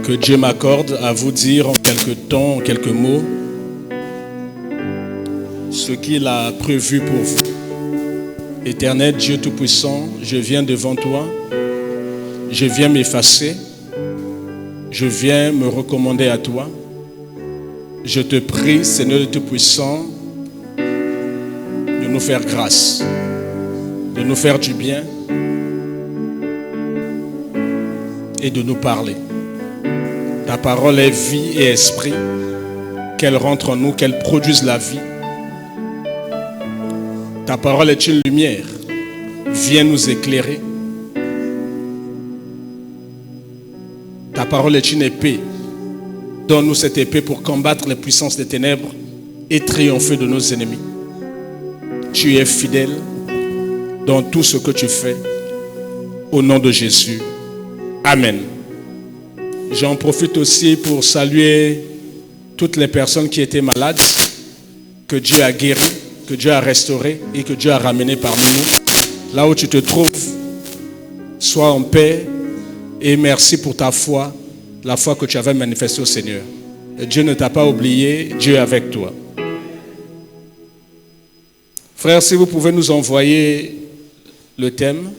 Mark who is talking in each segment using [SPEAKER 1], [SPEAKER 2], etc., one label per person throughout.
[SPEAKER 1] que Dieu m'accorde à vous dire en quelques temps, en quelques mots, ce qu'il a prévu pour vous. Éternel Dieu Tout-Puissant, je viens devant toi, je viens m'effacer, je viens me recommander à toi. Je te prie, Seigneur Tout-Puissant, de nous faire grâce, de nous faire du bien et de nous parler. Ta parole est vie et esprit, qu'elle rentre en nous, qu'elle produise la vie. Ta parole est une lumière, viens nous éclairer. Ta parole est une épée, donne-nous cette épée pour combattre les puissances des ténèbres et triompher de nos ennemis. Tu es fidèle dans tout ce que tu fais, au nom de Jésus. Amen. J'en profite aussi pour saluer toutes les personnes qui étaient malades, que Dieu a guéri, que Dieu a restauré et que Dieu a ramené parmi nous. Là où tu te trouves, sois en paix et merci pour ta foi, la foi que tu avais manifestée au Seigneur. Et Dieu ne t'a pas oublié, Dieu est avec toi. Frères, si vous pouvez nous envoyer le thème.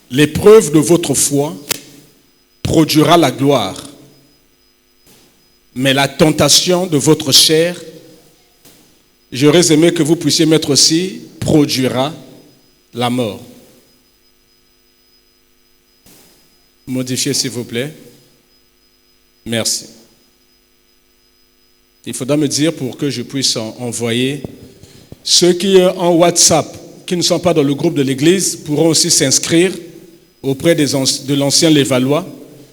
[SPEAKER 1] L'épreuve de votre foi produira la gloire, mais la tentation de votre chair, j'aurais aimé que vous puissiez mettre aussi, produira la mort. Modifiez s'il vous plaît. Merci. Il faudra me dire pour que je puisse envoyer. Ceux qui sont en WhatsApp, qui ne sont pas dans le groupe de l'église, pourront aussi s'inscrire auprès de l'ancien Lévalois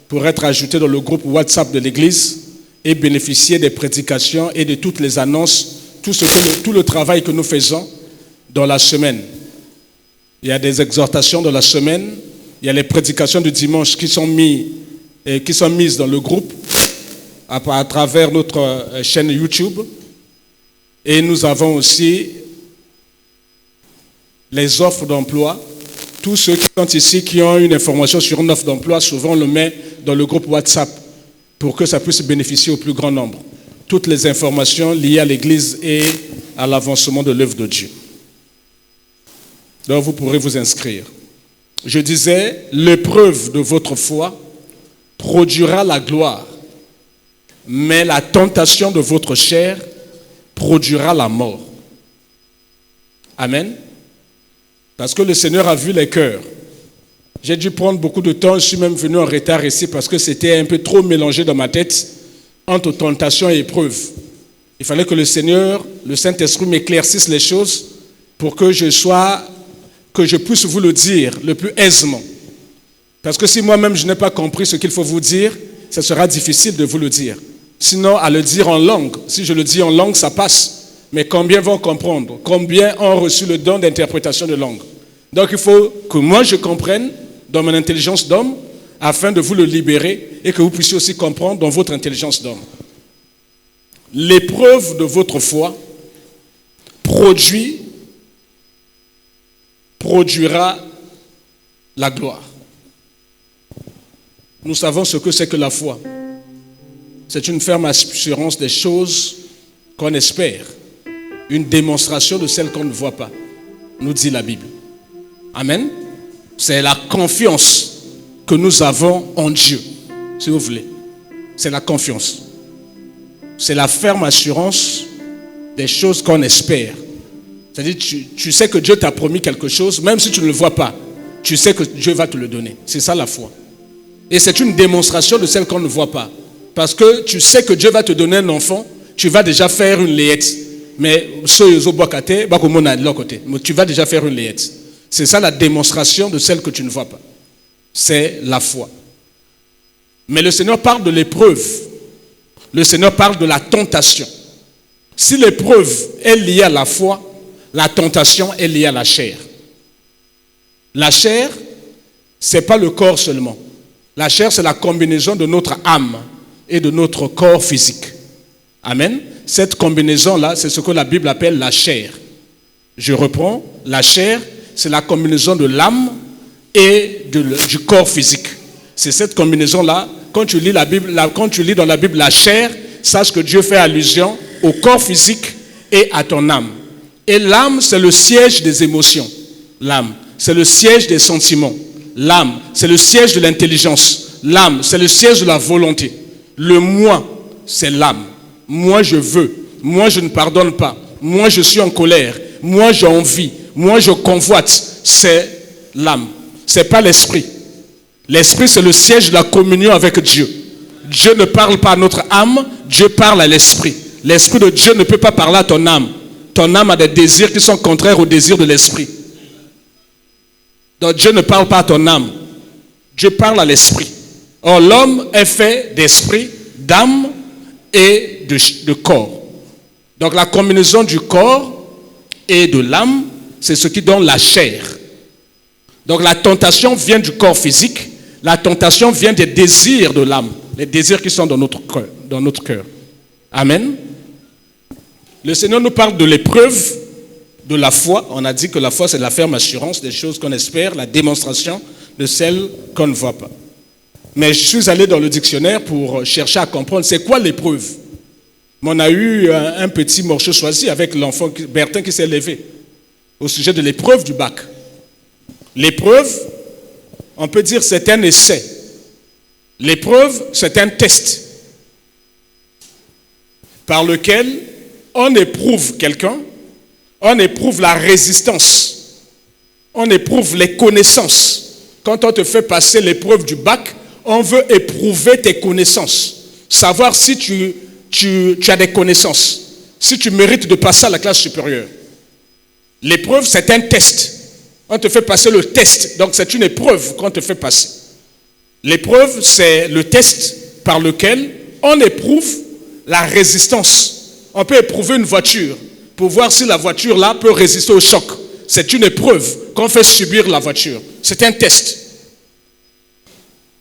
[SPEAKER 1] pour être ajoutés dans le groupe WhatsApp de l'église et bénéficier des prédications et de toutes les annonces, tout le travail que nous faisons dans la semaine. Il y a des exhortations dans la semaine, il y a les prédications du dimanche qui sont mises dans le groupe à travers notre chaîne YouTube. Et nous avons aussi les offres d'emploi. Tous ceux qui sont ici, qui ont une information sur une offre d'emploi, souvent on le met dans le groupe WhatsApp pour que ça puisse bénéficier au plus grand nombre. Toutes les informations liées à l'Église et à l'avancement de l'œuvre de Dieu. Donc vous pourrez vous inscrire. Je disais, l'épreuve de votre foi produira la gloire, mais la tentation de votre chair produira la mort. Amen. Parce que le Seigneur a vu les cœurs. J'ai dû prendre beaucoup de temps, je suis même venu en retard ici parce que c'était un peu trop mélangé dans ma tête entre tentation et épreuve. Il fallait que le Seigneur, le Saint-Esprit m'éclaircisse les choses pour que je puisse vous le dire le plus aisément. Parce que si moi-même je n'ai pas compris ce qu'il faut vous dire, ce sera difficile de vous le dire. Sinon, à le dire en langue, si je le dis en langue, ça passe. Mais combien vont comprendre? Combien ont reçu le don d'interprétation de langue? Donc il faut que moi je comprenne dans mon intelligence d'homme afin de vous le libérer et que vous puissiez aussi comprendre dans votre intelligence d'homme. L'épreuve de votre foi produira la gloire. Nous savons ce que c'est que la foi. C'est une ferme assurance des choses qu'on espère. Une démonstration de celles qu'on ne voit pas, nous dit la Bible. Amen. C'est la confiance que nous avons en Dieu, si vous voulez. C'est la confiance. C'est la ferme assurance des choses qu'on espère. C'est-à-dire, tu sais que Dieu t'a promis quelque chose, même si tu ne le vois pas, tu sais que Dieu va te le donner. C'est ça la foi. Et c'est une démonstration de celle qu'on ne voit pas. Parce que tu sais que Dieu va te donner un enfant, tu vas déjà faire une layette. Mais tu vas déjà faire une layette. C'est ça la démonstration de celle que tu ne vois pas. C'est la foi. Mais le Seigneur parle de l'épreuve. Le Seigneur parle de la tentation. Si l'épreuve est liée à la foi, la tentation est liée à la chair. La chair, ce n'est pas le corps seulement. La chair, c'est la combinaison de notre âme et de notre corps physique. Amen. Cette combinaison-là, c'est ce que la Bible appelle la chair. Je reprends, la chair, c'est la combinaison de l'âme et du corps physique. C'est cette combinaison-là. Quand tu lis la Bible, quand tu lis dans la Bible la chair, sache que Dieu fait allusion au corps physique et à ton âme. Et l'âme, c'est le siège des émotions. L'âme, c'est le siège des sentiments. L'âme, c'est le siège de l'intelligence. L'âme, c'est le siège de la volonté. Le moi, c'est l'âme. Moi, je veux. Moi, je ne pardonne pas. Moi, je suis en colère. Moi, j'ai envie. Moi, je convoite. C'est l'âme. Ce n'est pas l'esprit. L'esprit, c'est le siège de la communion avec Dieu. Dieu ne parle pas à notre âme, Dieu parle à l'esprit. L'esprit de Dieu ne peut pas parler à ton âme. Ton âme a des désirs qui sont contraires aux désirs de l'esprit. Donc Dieu ne parle pas à ton âme. Dieu parle à l'esprit. Or, l'homme est fait d'esprit, d'âme et de corps. Donc la combinaison du corps et de l'âme, c'est ce qui donne la chair. Donc la tentation vient du corps physique, la tentation vient des désirs de l'âme, les désirs qui sont dans notre cœur. Amen. Le Seigneur nous parle de l'épreuve de la foi. On a dit que la foi, c'est la ferme assurance des choses qu'on espère, la démonstration de celles qu'on ne voit pas. Mais je suis allé dans le dictionnaire pour chercher à comprendre c'est quoi l'épreuve. On a eu un petit morceau choisi avec l'enfant Bertin qui s'est levé au sujet de l'épreuve du bac. L'épreuve, on peut dire c'est un essai. L'épreuve, c'est un test par lequel on éprouve quelqu'un, on éprouve la résistance, on éprouve les connaissances. Quand on te fait passer l'épreuve du bac, on veut éprouver tes connaissances, savoir si tu as des connaissances, si tu mérites de passer à la classe supérieure. L'épreuve, c'est un test. On te fait passer le test, donc c'est une épreuve qu'on te fait passer. L'épreuve, c'est le test par lequel on éprouve la résistance. On peut éprouver une voiture pour voir si la voiture-là peut résister au choc. C'est une épreuve qu'on fait subir la voiture. C'est un test.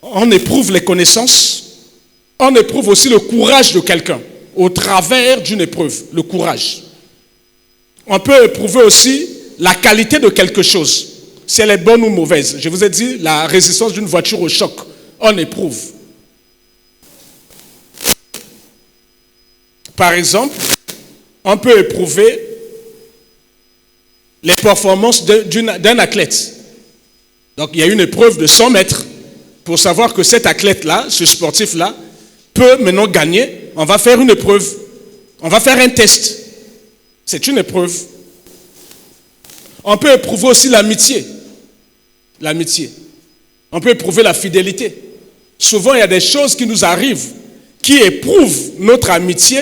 [SPEAKER 1] On éprouve les connaissances, on éprouve aussi le courage de quelqu'un au travers d'une épreuve, le courage. On peut éprouver aussi la qualité de quelque chose, si elle est bonne ou mauvaise. Je vous ai dit, la résistance d'une voiture au choc, on éprouve. Par exemple, on peut éprouver les performances d'un athlète. Donc, il y a une épreuve de 100 mètres pour savoir que cet athlète-là, ce sportif-là, peut maintenant gagner. On va faire une épreuve. On va faire un test. C'est une épreuve. On peut éprouver aussi l'amitié. L'amitié. On peut éprouver la fidélité. Souvent, il y a des choses qui nous arrivent qui éprouvent notre amitié,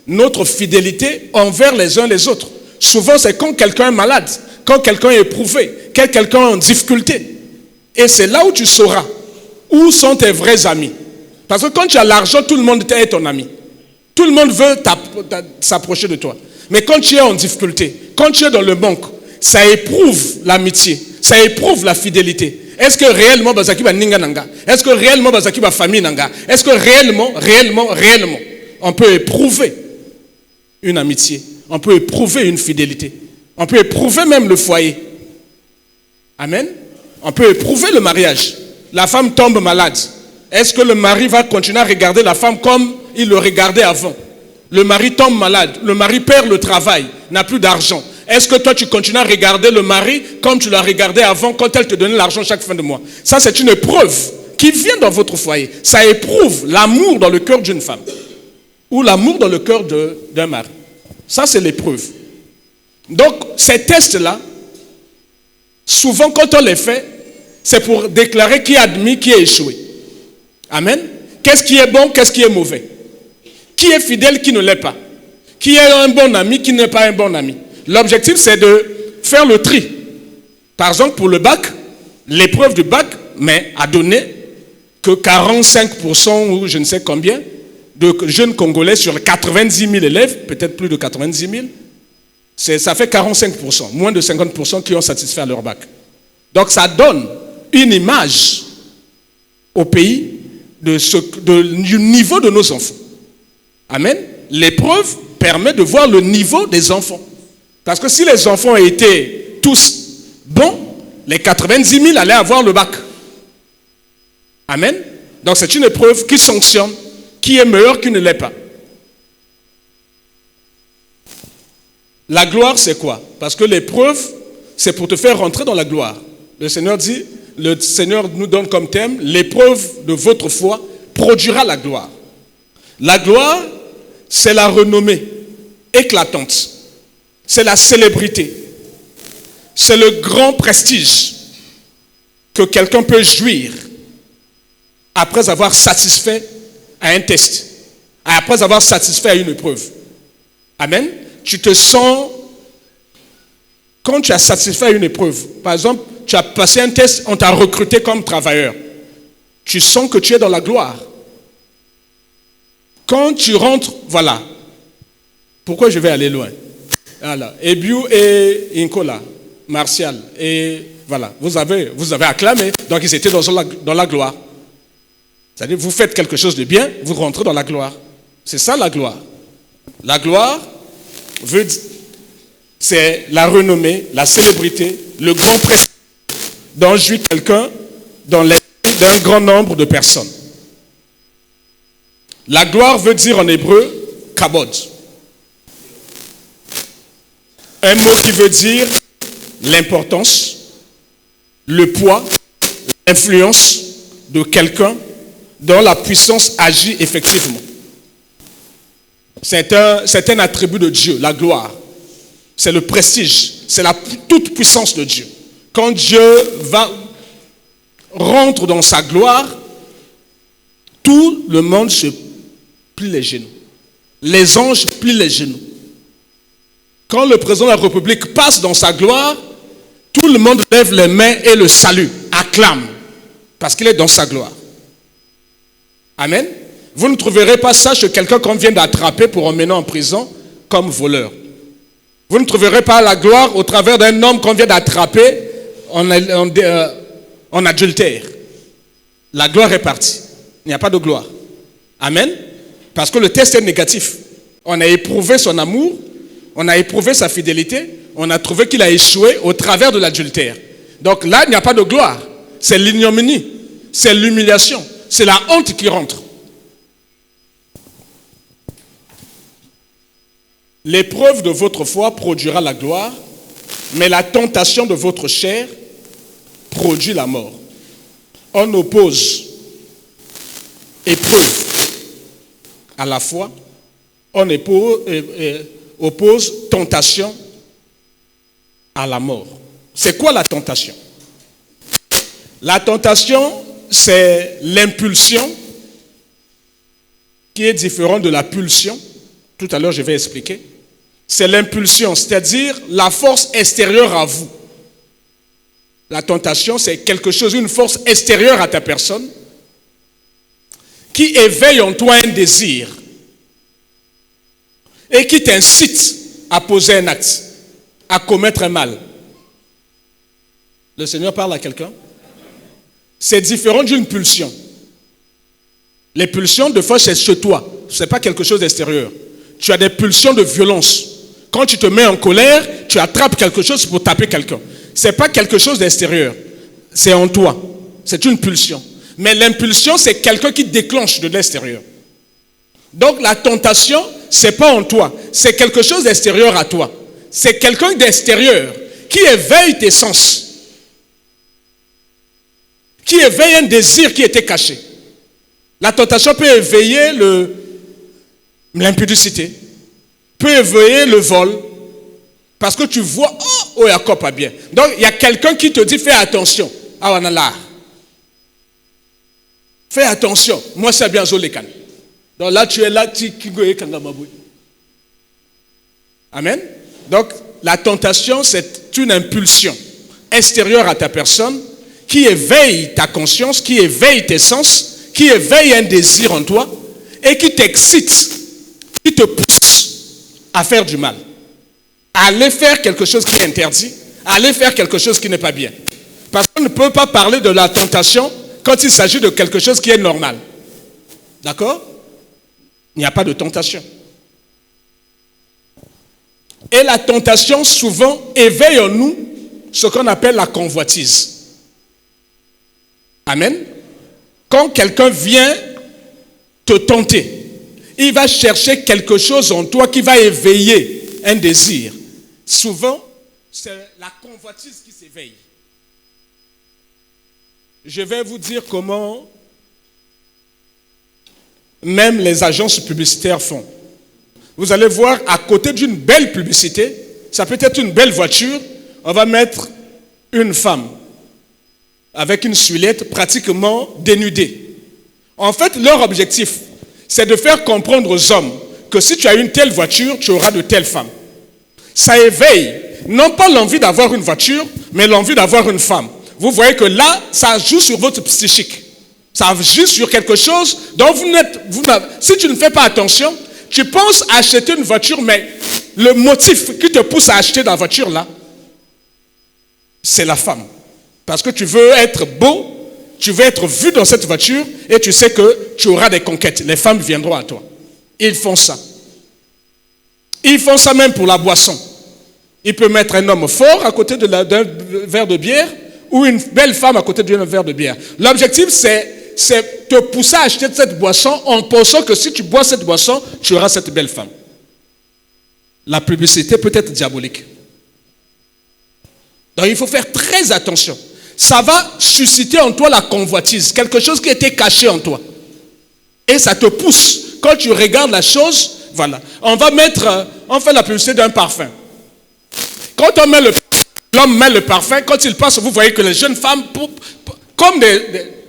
[SPEAKER 1] notre fidélité envers les uns les autres. Souvent, c'est quand quelqu'un est malade, quand quelqu'un est éprouvé, quand quelqu'un est en difficulté. Et c'est là où tu sauras où sont tes vrais amis. Parce que quand tu as l'argent, tout le monde est ton ami. Tout le monde veut s'approcher de toi. Mais quand tu es en difficulté, quand tu es dans le manque, ça éprouve l'amitié, ça éprouve la fidélité. Est-ce que réellement Bazaki va ninga nanga? Est-ce que réellement Bazaki va famille nanga? Est-ce que réellement, on peut éprouver une amitié, on peut éprouver une fidélité, on peut éprouver même le foyer. Amen. On peut éprouver le mariage. La femme tombe malade. Est-ce que le mari va continuer à regarder la femme comme il le regardait avant? Le mari tombe malade, le mari perd le travail, n'a plus d'argent. Est-ce que toi tu continues à regarder le mari comme tu l'as regardé avant quand elle te donnait l'argent chaque fin de mois? Ça, c'est une épreuve qui vient dans votre foyer. Ça éprouve l'amour dans le cœur d'une femme ou l'amour dans le cœur d'un mari. Ça, c'est l'épreuve. Donc, ces tests-là, souvent quand on les fait, c'est pour déclarer qui est admis, qui est échoué. Amen. Qu'est-ce qui est bon, qu'est-ce qui est mauvais? Qui est fidèle, qui ne l'est pas? Qui est un bon ami, qui n'est pas un bon ami? L'objectif, c'est de faire le tri. Par exemple, pour le bac, l'épreuve du bac, mais a donné que 45% ou je ne sais combien de jeunes Congolais sur 90 000 élèves, peut-être plus de 90 000, ça fait 45%, moins de 50% qui ont satisfait à leur bac. Donc ça donne une image au pays du niveau de nos enfants. Amen. L'épreuve permet de voir le niveau des enfants. Parce que si les enfants étaient tous bons, les 90 000 allaient avoir le bac. Amen. Donc c'est une épreuve qui sanctionne qui est meilleur qui ne l'est pas. La gloire, c'est quoi? Parce que l'épreuve, c'est pour te faire rentrer dans la gloire. Le Seigneur dit, le Seigneur nous donne comme thème, l'épreuve de votre foi produira la gloire. La gloire, c'est la renommée éclatante. C'est la célébrité. C'est le grand prestige que quelqu'un peut jouir après avoir satisfait à un test, après avoir satisfait à une épreuve. Amen. Tu te sens, quand tu as satisfait à une épreuve, par exemple, tu as passé un test, on t'a recruté comme travailleur, tu sens que tu es dans la gloire. Quand tu rentres, voilà. Pourquoi je vais aller loin? Voilà. Ebiu et Inkola, Martial, et voilà, vous avez acclamé, donc ils étaient dans la gloire. C'est-à-dire, vous faites quelque chose de bien, vous rentrez dans la gloire. C'est ça la gloire. La gloire, c'est la renommée, la célébrité, le grand prestige dont jouit quelqu'un dans l'esprit d'un grand nombre de personnes. La gloire veut dire en hébreu kabod. Un mot qui veut dire l'importance, le poids, l'influence de quelqu'un dont la puissance agit effectivement. C'est un attribut de Dieu, la gloire. C'est le prestige, c'est la toute puissance de Dieu. Quand Dieu rentre dans sa gloire, tout le monde se plie les genoux. Les anges plient les genoux. Quand le président de la République passe dans sa gloire, tout le monde lève les mains et le salue, acclame, parce qu'il est dans sa gloire. Amen. Vous ne trouverez pas ça chez quelqu'un qu'on vient d'attraper pour emmener en prison comme voleur. Vous ne trouverez pas la gloire au travers d'un homme qu'on vient d'attraper en adultère. La gloire est partie. Il n'y a pas de gloire. Amen. Parce que le test est négatif. On a éprouvé son amour, on a éprouvé sa fidélité, on a trouvé qu'il a échoué au travers de l'adultère. Donc là, il n'y a pas de gloire. C'est l'ignominie, c'est l'humiliation, c'est la honte qui rentre. L'épreuve de votre foi produira la gloire, mais la tentation de votre chair produit la mort. On oppose épreuve à la foi, on oppose tentation à la mort. C'est quoi la tentation? La tentation, c'est l'impulsion qui est différente de la pulsion. Tout à l'heure, je vais expliquer. C'est l'impulsion, c'est-à-dire la force extérieure à vous. La tentation, c'est quelque chose, une force extérieure à ta personne qui éveille en toi un désir et qui t'incite à poser un acte, à commettre un mal. Le Seigneur parle à quelqu'un. C'est différent d'une pulsion. Les pulsions, de fois, c'est chez toi. Ce n'est pas quelque chose d'extérieur. Tu as des pulsions de violence. Quand tu te mets en colère, tu attrapes quelque chose pour taper quelqu'un. Ce n'est pas quelque chose d'extérieur. C'est en toi. C'est une pulsion. Mais l'impulsion, c'est quelqu'un qui déclenche de l'extérieur. Donc la tentation, ce n'est pas en toi. C'est quelque chose d'extérieur à toi. C'est quelqu'un d'extérieur qui éveille tes sens. Qui éveille un désir qui était caché. La tentation peut éveiller l'impudicité, peut éveiller le vol, parce que tu vois, oh, Jacob pas bien. Donc, il y a quelqu'un qui te dit, fais attention. Ah, on a là. Fais attention. Moi, c'est bien Zolékan. Donc là, tu es là, tu es Amen. Donc, la tentation, c'est une impulsion extérieure à ta personne qui éveille ta conscience, qui éveille tes sens, qui éveille un désir en toi et qui t'excite, qui te pousse à faire du mal, à aller faire quelque chose qui est interdit, à aller faire quelque chose qui n'est pas bien. Parce qu'on ne peut pas parler de la tentation quand il s'agit de quelque chose qui est normal. D'accord? Il n'y a pas de tentation. Et la tentation souvent éveille en nous ce qu'on appelle la convoitise. Amen. Quand quelqu'un vient te tenter, il va chercher quelque chose en toi qui va éveiller un désir. Souvent, c'est la convoitise qui s'éveille. Je vais vous dire comment même les agences publicitaires font. Vous allez voir, à côté d'une belle publicité, ça peut être une belle voiture, on va mettre une femme avec une suillette pratiquement dénudée. En fait, leur objectif, c'est de faire comprendre aux hommes que si tu as une telle voiture, tu auras de telles femmes. Ça éveille, non pas l'envie d'avoir une voiture, mais l'envie d'avoir une femme. Vous voyez que là, ça joue sur votre psychique. Ça joue sur quelque chose dont si tu ne fais pas attention, tu penses acheter une voiture, mais le motif qui te pousse à acheter la voiture là, c'est la femme. Parce que tu veux être beau, tu veux être vu dans cette voiture et tu sais que tu auras des conquêtes. Les femmes viendront à toi. Ils font ça. Ils font ça même pour la boisson. Il peut mettre un homme fort à côté d'un verre de bière ou une belle femme à côté d'un verre de bière. L'objectif, c'est te pousser à acheter cette boisson en pensant que si tu bois cette boisson, tu auras cette belle femme. La publicité peut être diabolique. Donc il faut faire très attention. Ça va susciter en toi la convoitise, quelque chose qui était caché en toi. Et ça te pousse. Quand tu regardes la chose, voilà. On fait la publicité d'un parfum. Quand l'homme met le parfum, quand il passe, vous voyez que les jeunes femmes, comme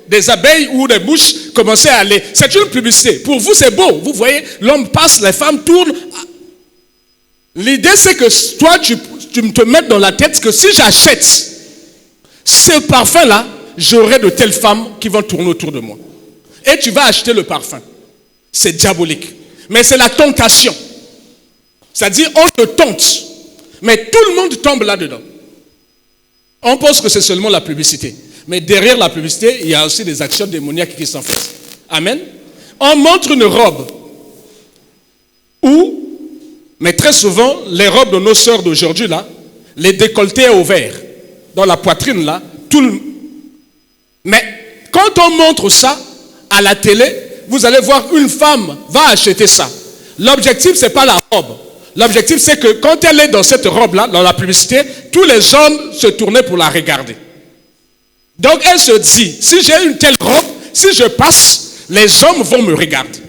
[SPEAKER 1] des abeilles ou des mouches, commençaient à aller. C'est une publicité. Pour vous, c'est beau. Vous voyez, l'homme passe, les femmes tournent. L'idée, c'est que toi, tu te mets dans la tête que si j'achète ce parfum-là, j'aurai de telles femmes qui vont tourner autour de moi. Et tu vas acheter le parfum. C'est diabolique. Mais c'est la tentation. C'est-à-dire, on te tente. Mais tout le monde tombe là-dedans. On pense que c'est seulement la publicité. Mais derrière la publicité, il y a aussi des actions démoniaques qui sont faites. Amen. On montre une robe. Mais très souvent, les robes de nos sœurs d'aujourd'hui, là, les décolletés ouverts, dans la poitrine, là, Mais quand on montre ça à la télé, vous allez voir une femme va acheter ça. L'objectif, ce n'est pas la robe. L'objectif, c'est que quand elle est dans cette robe-là, dans la publicité, tous les hommes se tournaient pour la regarder. Donc elle se dit, si j'ai une telle robe, si je passe, les hommes vont me regarder.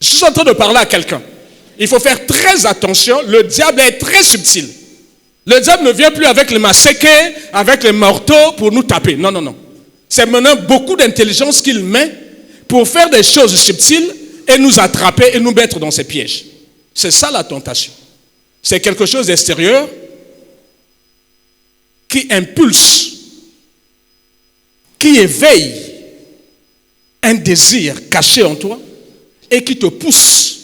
[SPEAKER 1] Je suis en train de parler à quelqu'un. Il faut faire très attention, le diable est très subtil. Le diable ne vient plus avec les massacres, avec les marteaux pour nous taper. Non, non, non. C'est maintenant beaucoup d'intelligence qu'il met pour faire des choses subtiles et nous attraper et nous mettre dans ses pièges. C'est ça la tentation. C'est quelque chose d'extérieur qui impulse, qui éveille un désir caché en toi et qui te pousse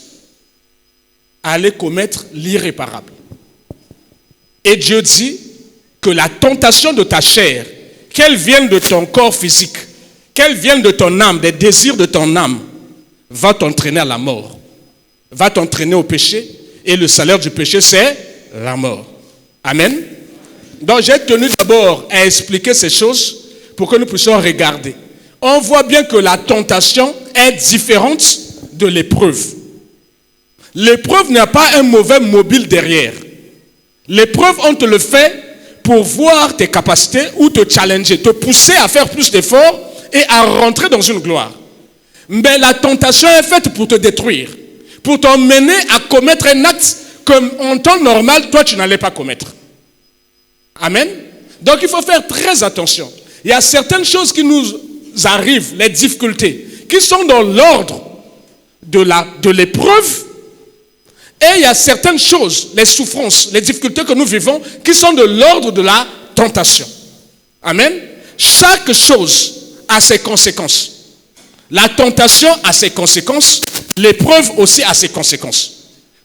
[SPEAKER 1] à aller commettre l'irréparable. Et Dieu dit que la tentation de ta chair, qu'elle vienne de ton corps physique, qu'elle vienne de ton âme, des désirs de ton âme, va t'entraîner à la mort, va t'entraîner au péché, et le salaire du péché, c'est la mort. Amen. Donc j'ai tenu d'abord à expliquer ces choses pour que nous puissions regarder. On voit bien que la tentation est différente de l'épreuve. L'épreuve n'a pas un mauvais mobile derrière. L'épreuve, on te le fait pour voir tes capacités ou te challenger, te pousser à faire plus d'efforts et à rentrer dans une gloire. Mais la tentation est faite pour te détruire, pour t'emmener à commettre un acte qu'en temps normal, toi, tu n'allais pas commettre. Amen. Donc, il faut faire très attention. Il y a certaines choses qui nous arrivent, les difficultés, qui sont dans l'ordre de l'épreuve. Et il y a certaines choses, les souffrances, les difficultés que nous vivons, qui sont de l'ordre de la tentation. Amen. Chaque chose a ses conséquences. La tentation a ses conséquences, l'épreuve aussi a ses conséquences.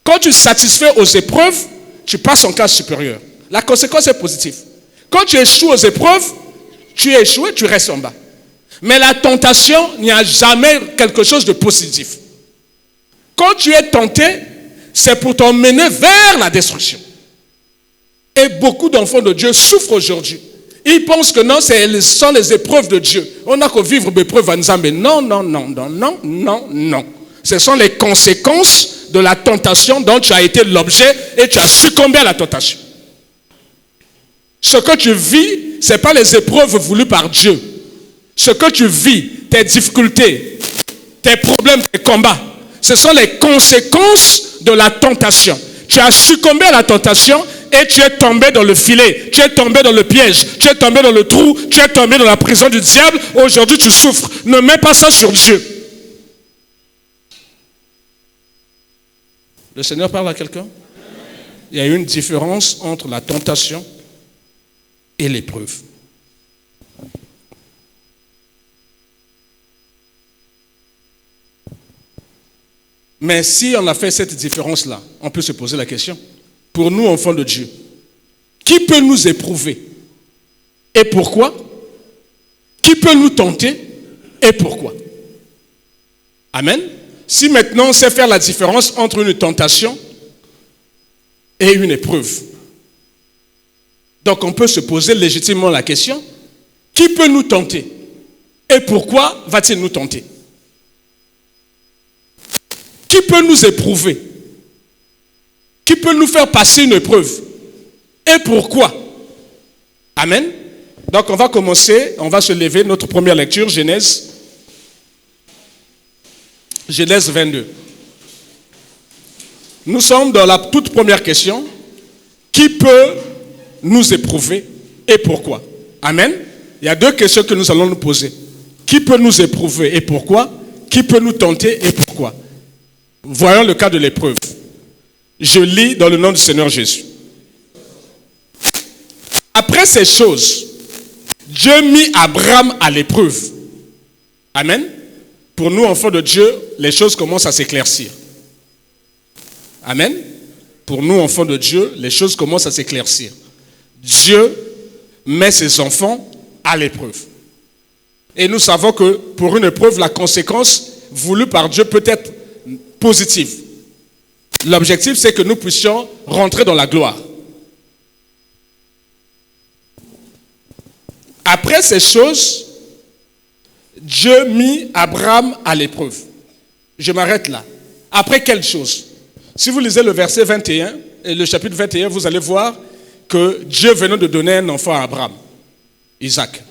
[SPEAKER 1] Quand tu satisfais aux épreuves, tu passes en classe supérieure. La conséquence est positive. Quand tu échoues aux épreuves, tu es échoué, tu restes en bas. Mais la tentation, il n'y a jamais quelque chose de positif. Quand tu es tenté, c'est pour t'emmener vers la destruction. Et beaucoup d'enfants de Dieu souffrent aujourd'hui. Ils pensent que non, ce sont les épreuves de Dieu. On n'a qu'à vivre des épreuves en disant, mais non, non, non, non, non, non, non. Ce sont les conséquences de la tentation dont tu as été l'objet et tu as succombé à la tentation. Ce que tu vis, ce n'est pas les épreuves voulues par Dieu. Ce que tu vis, tes difficultés, tes problèmes, tes combats, ce sont les conséquences de la tentation. Tu as succombé à la tentation et tu es tombé dans le filet, tu es tombé dans le piège, tu es tombé dans le trou, tu es tombé dans la prison du diable. Aujourd'hui, tu souffres. Ne mets pas ça sur Dieu. Le Seigneur parle à quelqu'un? Il y a une différence entre la tentation et l'épreuve. Mais si on a fait cette différence-là, on peut se poser la question. Pour nous, enfants de Dieu, qui peut nous éprouver? Et pourquoi? Qui peut nous tenter? Et pourquoi? Amen. Si maintenant on sait faire la différence entre une tentation et une épreuve, donc on peut se poser légitimement la question, qui peut nous tenter? Et pourquoi va-t-il nous tenter? Qui peut nous éprouver? Qui peut nous faire passer une épreuve? Et pourquoi? Amen. Donc on va commencer, on va se lever, notre première lecture, Genèse 22. Nous sommes dans la toute première question. Qui peut nous éprouver et pourquoi? Amen. Il y a deux questions que nous allons nous poser. Qui peut nous éprouver et pourquoi? Qui peut nous tenter et pourquoi? Voyons le cas de l'épreuve. Je lis dans le nom du Seigneur Jésus. Après ces choses, Dieu mit Abraham à l'épreuve. Amen. Pour nous, enfants de Dieu, les choses commencent à s'éclaircir. Amen. Pour nous, enfants de Dieu, les choses commencent à s'éclaircir. Dieu met ses enfants à l'épreuve. Et nous savons que pour une épreuve, la conséquence voulue par Dieu peut être positive. L'objectif, c'est que nous puissions rentrer dans la gloire. Après ces choses, Dieu mit Abraham à l'épreuve. Je m'arrête là. Après quelle chose? Si vous lisez le verset 21, et le chapitre 21, vous allez voir que Dieu venait de donner un enfant à Abraham, Isaac.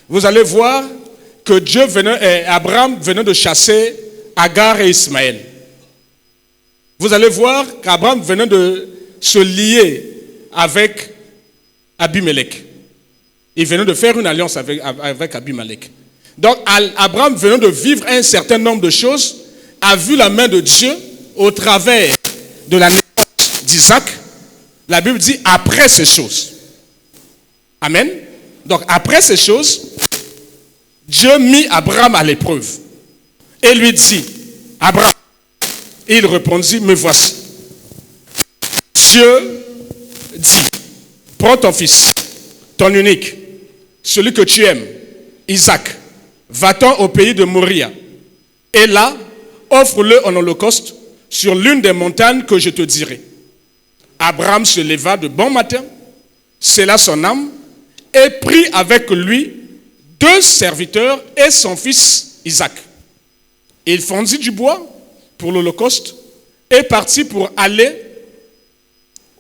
[SPEAKER 1] Vous allez voir que Abraham venait de chasser Agar et Ismaël. Vous allez voir qu'Abraham venait de se lier avec Abimelech. Il venait de faire une alliance avec Abimelech. Donc Abraham venait de vivre un certain nombre de choses, a vu la main de Dieu au travers de la naissance d'Isaac. La Bible dit après ces choses. Amen. Donc après ces choses, Dieu mit Abraham à l'épreuve et lui dit, Abraham, il répondit, me voici. Dieu dit, prends ton fils, ton unique, celui que tu aimes, Isaac, va-t'en au pays de Moria, et là, offre-le en holocauste sur l'une des montagnes que je te dirai. Abraham se leva de bon matin, scella son âme, et prit avec lui 2 serviteurs et son fils Isaac. Il fendit du bois pour l'holocauste et partit pour aller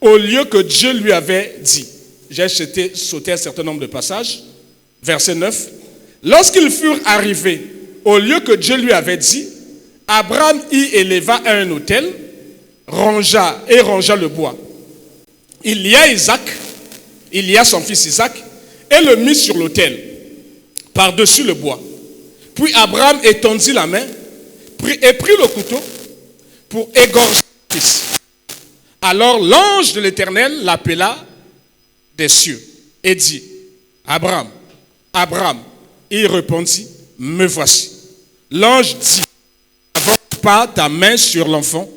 [SPEAKER 1] au lieu que Dieu lui avait dit. J'ai sauté un certain nombre de passages. Verset 9. Lorsqu'ils furent arrivés au lieu que Dieu lui avait dit, Abraham y éleva un autel, rangea le bois. Il y a Isaac, il y a son fils Isaac, et le mit sur l'autel, par-dessus le bois. Puis Abraham étendit la main et prit le couteau pour égorger son fils. Alors l'ange de l'Éternel l'appela des cieux et dit, Abraham, Abraham. Il répondit, me voici. L'ange dit, n'avance pas ta main sur l'enfant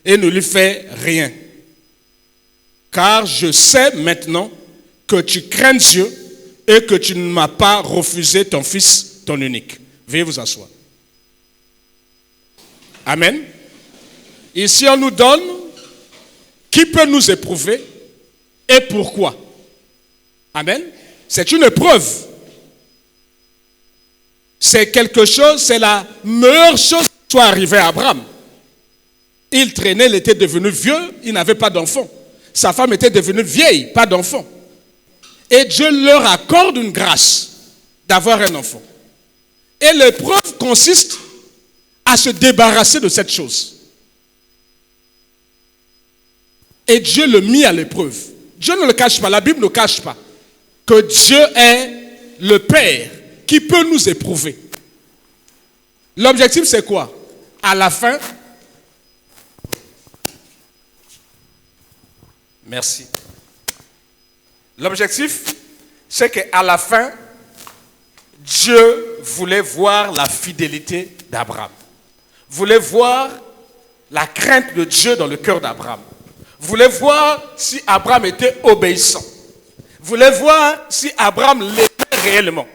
[SPEAKER 1] et ne lui fais rien. Car je sais maintenant que tu crains Dieu et que tu ne m'as pas refusé ton fils, ton unique. Veuillez vous asseoir. Amen. Ici, on nous donne qui peut nous éprouver et pourquoi. Amen. C'est une épreuve. C'est quelque chose, c'est la meilleure chose qui soit arrivée à Abraham. Il traînait, il était devenu vieux, il n'avait pas d'enfant. Sa femme était devenue vieille, pas d'enfant. Et Dieu leur accorde une grâce d'avoir un enfant. Et l'épreuve consiste à se débarrasser de cette chose. Et Dieu le mit à l'épreuve. Dieu ne le cache pas, la Bible ne cache pas que Dieu est le Père qui peut nous éprouver. L'objectif c'est quoi? À la fin, merci. L'objectif, c'est qu'à la fin, Dieu voulait voir la fidélité d'Abraham. Voulait voir la crainte de Dieu dans le cœur d'Abraham. Voulait voir si Abraham était obéissant. Voulait voir si Abraham l'aimait réellement.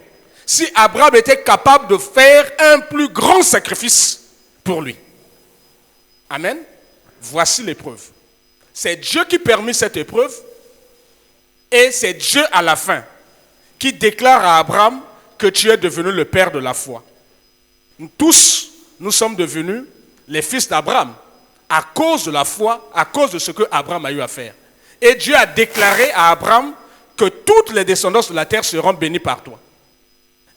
[SPEAKER 1] Si Abraham était capable de faire un plus grand sacrifice pour lui. Amen. Voici l'épreuve. C'est Dieu qui permet cette épreuve et c'est Dieu à la fin qui déclare à Abraham que tu es devenu le père de la foi. Nous tous, nous sommes devenus les fils d'Abraham à cause de la foi, à cause de ce que Abraham a eu à faire. Et Dieu a déclaré à Abraham que toutes les descendances de la terre seront bénies par toi.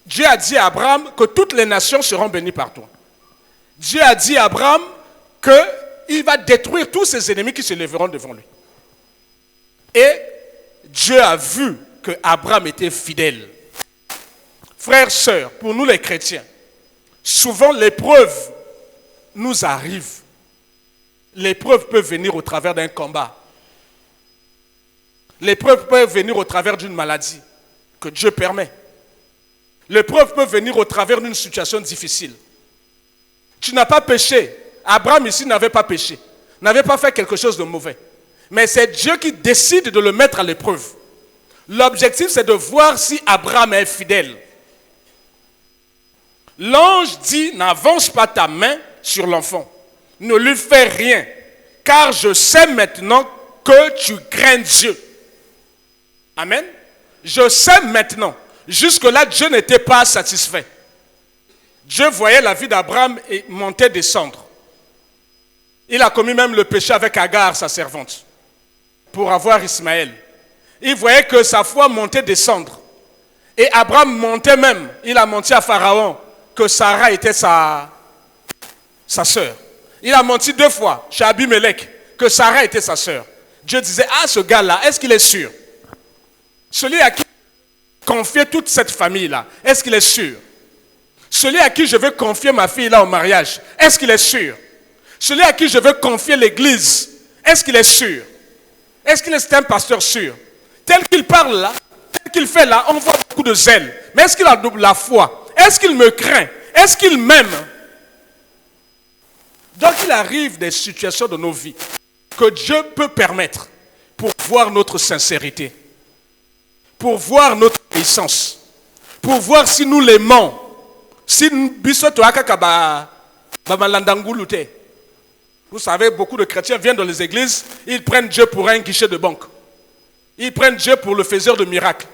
[SPEAKER 1] Dieu a dit à Abraham que toutes les nations seront bénies par toi. Dieu a dit à Abraham qu'il va détruire tous ses ennemis qui se lèveront devant lui. Et Dieu a vu que Abraham était fidèle. Frères, sœurs, pour nous les chrétiens, souvent l'épreuve nous arrive. L'épreuve peut venir au travers d'un combat. L'épreuve peut venir au travers d'une maladie que Dieu permet. L'épreuve peut venir au travers d'une situation difficile. Tu n'as pas péché. Abraham ici n'avait pas péché. N'avait pas fait quelque chose de mauvais. Mais c'est Dieu qui décide de le mettre à l'épreuve. L'objectif, c'est de voir si Abraham est fidèle. L'ange dit, n'avance pas ta main sur l'enfant. Ne lui fais rien. Car je sais maintenant que tu crains Dieu. Amen. Je sais maintenant. Jusque-là, Dieu n'était pas satisfait. Dieu voyait la vie d'Abraham et monter, descendre. Il a commis même le péché avec Agar, sa servante, pour avoir Ismaël. Il voyait que sa foi montait, descendre. Et Abraham montait même. Il a menti à Pharaon que Sarah était sa sœur. Il a menti 2 fois chez Abimelech que Sarah était sa sœur. Dieu disait, ah, ce gars-là, est-ce qu'il est sûr? Celui à qui confier toute cette famille-là, est-ce qu'il est sûr? Celui à qui je veux confier ma fille-là au mariage, est-ce qu'il est sûr? Celui à qui je veux confier l'église, est-ce qu'il est sûr? Est-ce qu'il est un pasteur sûr? Tel qu'il parle là, tel qu'il fait là, on voit beaucoup de zèle. Mais est-ce qu'il a la foi? Est-ce qu'il me craint? Est-ce qu'il m'aime? Donc il arrive des situations de nos vies que Dieu peut permettre pour voir notre sincérité, pour voir notre puissance, pour voir si nous l'aimons, si nous. Vous savez, beaucoup de chrétiens viennent dans les églises, ils prennent Dieu pour un guichet de banque. Ils prennent Dieu pour le faiseur de miracles.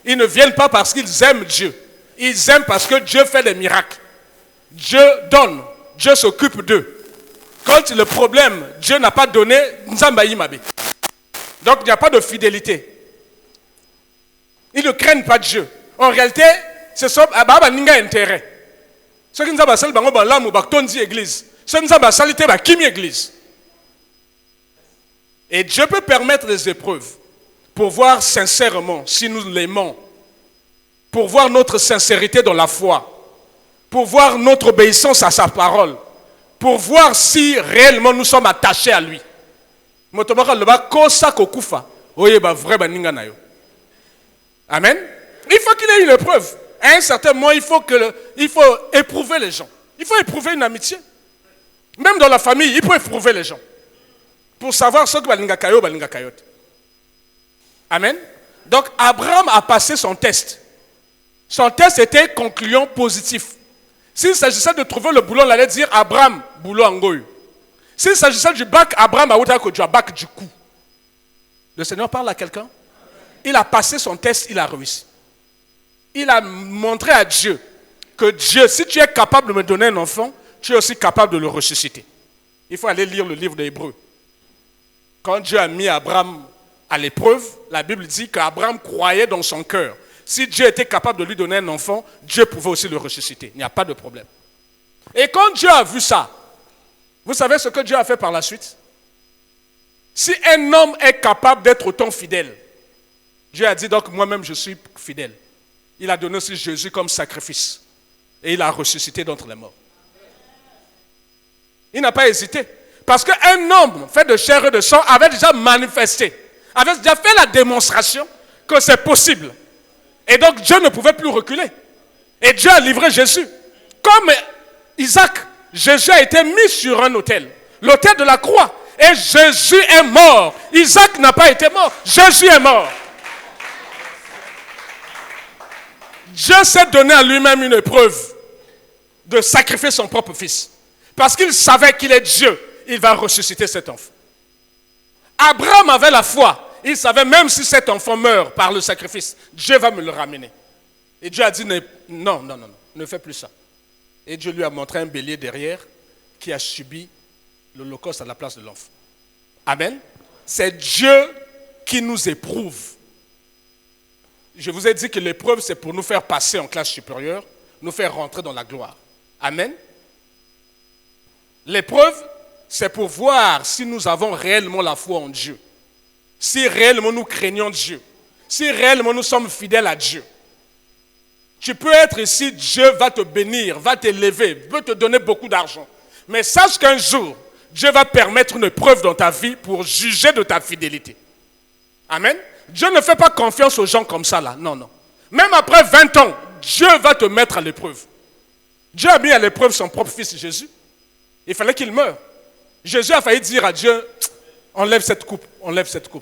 [SPEAKER 1] Ils ne viennent pas parce qu'ils aiment Dieu. Ils aiment parce que Dieu fait des miracles. Dieu donne, Dieu s'occupe d'eux. Quand le problème, Dieu n'a pas donné, donc il n'y a pas de fidélité. Ils ne craignent pas Dieu. En réalité, ce sont intérêt. Ceux qui nous ont église. Ceux qui nous ont église. Et Dieu peut permettre des épreuves pour voir sincèrement si nous l'aimons, pour voir notre sincérité dans la foi, pour voir notre obéissance à sa parole, pour voir si réellement nous sommes attachés à lui. Amen. Il faut qu'il ait une épreuve. À un certain moment, il faut éprouver les gens. Il faut éprouver une amitié. Même dans la famille, il faut éprouver les gens. Pour savoir ce que balinga kayo, balinga kayot. Amen. Donc, Abraham a passé son test. Son test était concluant positif. S'il s'agissait de trouver le boulot, on allait dire Abraham, boulot angoy. S'il s'agissait du bac, Abraham a oublié que tu as bac du coup. Le Seigneur parle à quelqu'un. Il a passé son test, il a réussi. Il a montré à Dieu que Dieu, si tu es capable de me donner un enfant, tu es aussi capable de le ressusciter. Il faut aller lire le livre des Hébreux. Quand Dieu a mis Abraham à l'épreuve, la Bible dit qu'Abraham croyait dans son cœur. Si Dieu était capable de lui donner un enfant, Dieu pouvait aussi le ressusciter. Il n'y a pas de problème. Et quand Dieu a vu ça, vous savez ce que Dieu a fait par la suite? Si un homme est capable d'être autant fidèle, Dieu a dit donc moi-même je suis fidèle. Il a donné aussi Jésus comme sacrifice. Et il a ressuscité d'entre les morts. Il n'a pas hésité. Parce qu'un homme fait de chair et de sang avait déjà manifesté, avait déjà fait la démonstration que c'est possible. Et donc Dieu ne pouvait plus reculer. Et Dieu a livré Jésus. Comme Isaac, Jésus a été mis sur un autel, l'autel de la croix. Et Jésus est mort. Isaac n'a pas été mort. Jésus est mort. Dieu s'est donné à lui-même une épreuve de sacrifier son propre fils. Parce qu'il savait qu'il est Dieu. Il va ressusciter cet enfant. Abraham avait la foi. Il savait même si cet enfant meurt par le sacrifice, Dieu va me le ramener. Et Dieu a dit non, ne fais plus ça. Et Dieu lui a montré un bélier derrière qui a subi l'holocauste à la place de l'enfant. Amen. C'est Dieu qui nous éprouve. Je vous ai dit que l'épreuve, c'est pour nous faire passer en classe supérieure, nous faire rentrer dans la gloire. Amen. L'épreuve, c'est pour voir si nous avons réellement la foi en Dieu. Si réellement nous craignons Dieu. Si réellement nous sommes fidèles à Dieu. Tu peux être ici, Dieu va te bénir, va t'élever, peut te donner beaucoup d'argent. Mais sache qu'un jour, Dieu va permettre une épreuve dans ta vie pour juger de ta fidélité. Amen. Dieu ne fait pas confiance aux gens comme ça là. Non. Même après 20 ans, Dieu va te mettre à l'épreuve. Dieu a mis à l'épreuve son propre fils Jésus. Il fallait qu'il meure. Jésus a failli dire à Dieu, enlève cette coupe.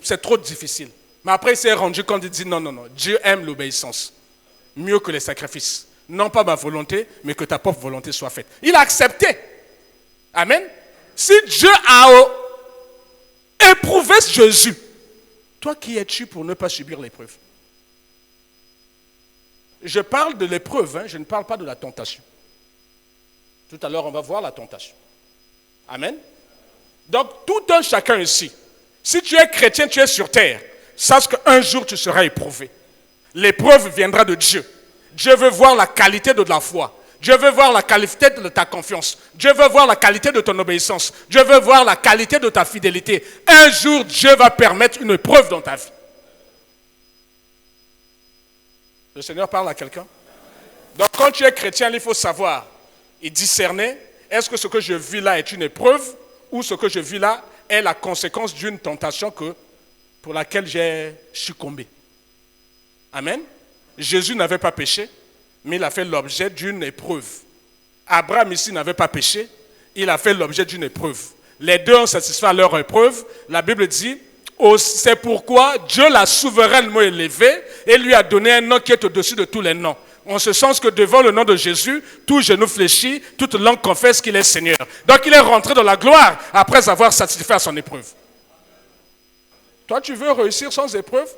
[SPEAKER 1] C'est trop difficile. Mais après, il s'est rendu compte, il dit non. Dieu aime l'obéissance. Mieux que les sacrifices. Non pas ma volonté, mais que ta propre volonté soit faite. Il a accepté. Amen. Si Dieu a éprouvé Jésus, toi qui es-tu pour ne pas subir l'épreuve? Je parle de l'épreuve, je ne parle pas de la tentation. Tout à l'heure, on va voir la tentation. Amen. Donc, tout un chacun ici, si tu es chrétien, tu es sur terre, sache qu'un jour tu seras éprouvé. L'épreuve viendra de Dieu. Dieu veut voir la qualité de la foi. Dieu veut voir la qualité de ta confiance. Dieu veut voir la qualité de ton obéissance. Dieu veut voir la qualité de ta fidélité. Un jour, Dieu va permettre une épreuve dans ta vie. Le Seigneur parle à quelqu'un. Donc, quand tu es chrétien, il faut savoir et discerner, est-ce que ce que je vis là est une épreuve ou ce que je vis là est la conséquence d'une tentation pour laquelle j'ai succombé. Amen. Jésus n'avait pas péché, mais il a fait l'objet d'une épreuve. Abraham ici n'avait pas péché, il a fait l'objet d'une épreuve. Les deux ont satisfait à leur épreuve. La Bible dit, c'est pourquoi Dieu l'a souverainement élevé et lui a donné un nom qui est au-dessus de tous les noms. En ce sens que devant le nom de Jésus, tout genou fléchit, toute langue confesse qu'il est Seigneur. Donc il est rentré dans la gloire après avoir satisfait à son épreuve. Toi, tu veux réussir sans épreuve?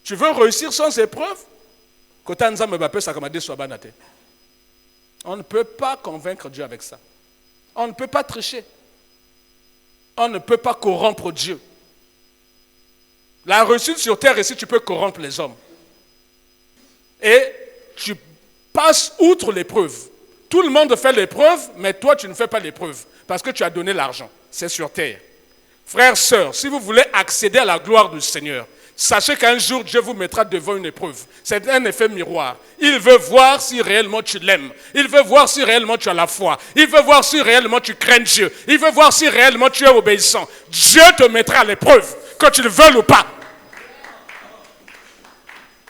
[SPEAKER 1] Tu veux réussir sans épreuve? On ne peut pas convaincre Dieu avec ça. On ne peut pas tricher. On ne peut pas corrompre Dieu. La réussite sur terre, ici, tu peux corrompre les hommes. Et tu passes outre l'épreuve. Tout le monde fait l'épreuve, mais toi, tu ne fais pas l'épreuve. Parce que tu as donné l'argent. C'est sur terre. Frères, sœurs, si vous voulez accéder à la gloire du Seigneur, sachez qu'un jour, Dieu vous mettra devant une épreuve. C'est un effet miroir. Il veut voir si réellement tu l'aimes. Il veut voir si réellement tu as la foi. Il veut voir si réellement tu crains Dieu. Il veut voir si réellement tu es obéissant. Dieu te mettra à l'épreuve, que tu le veuilles ou pas.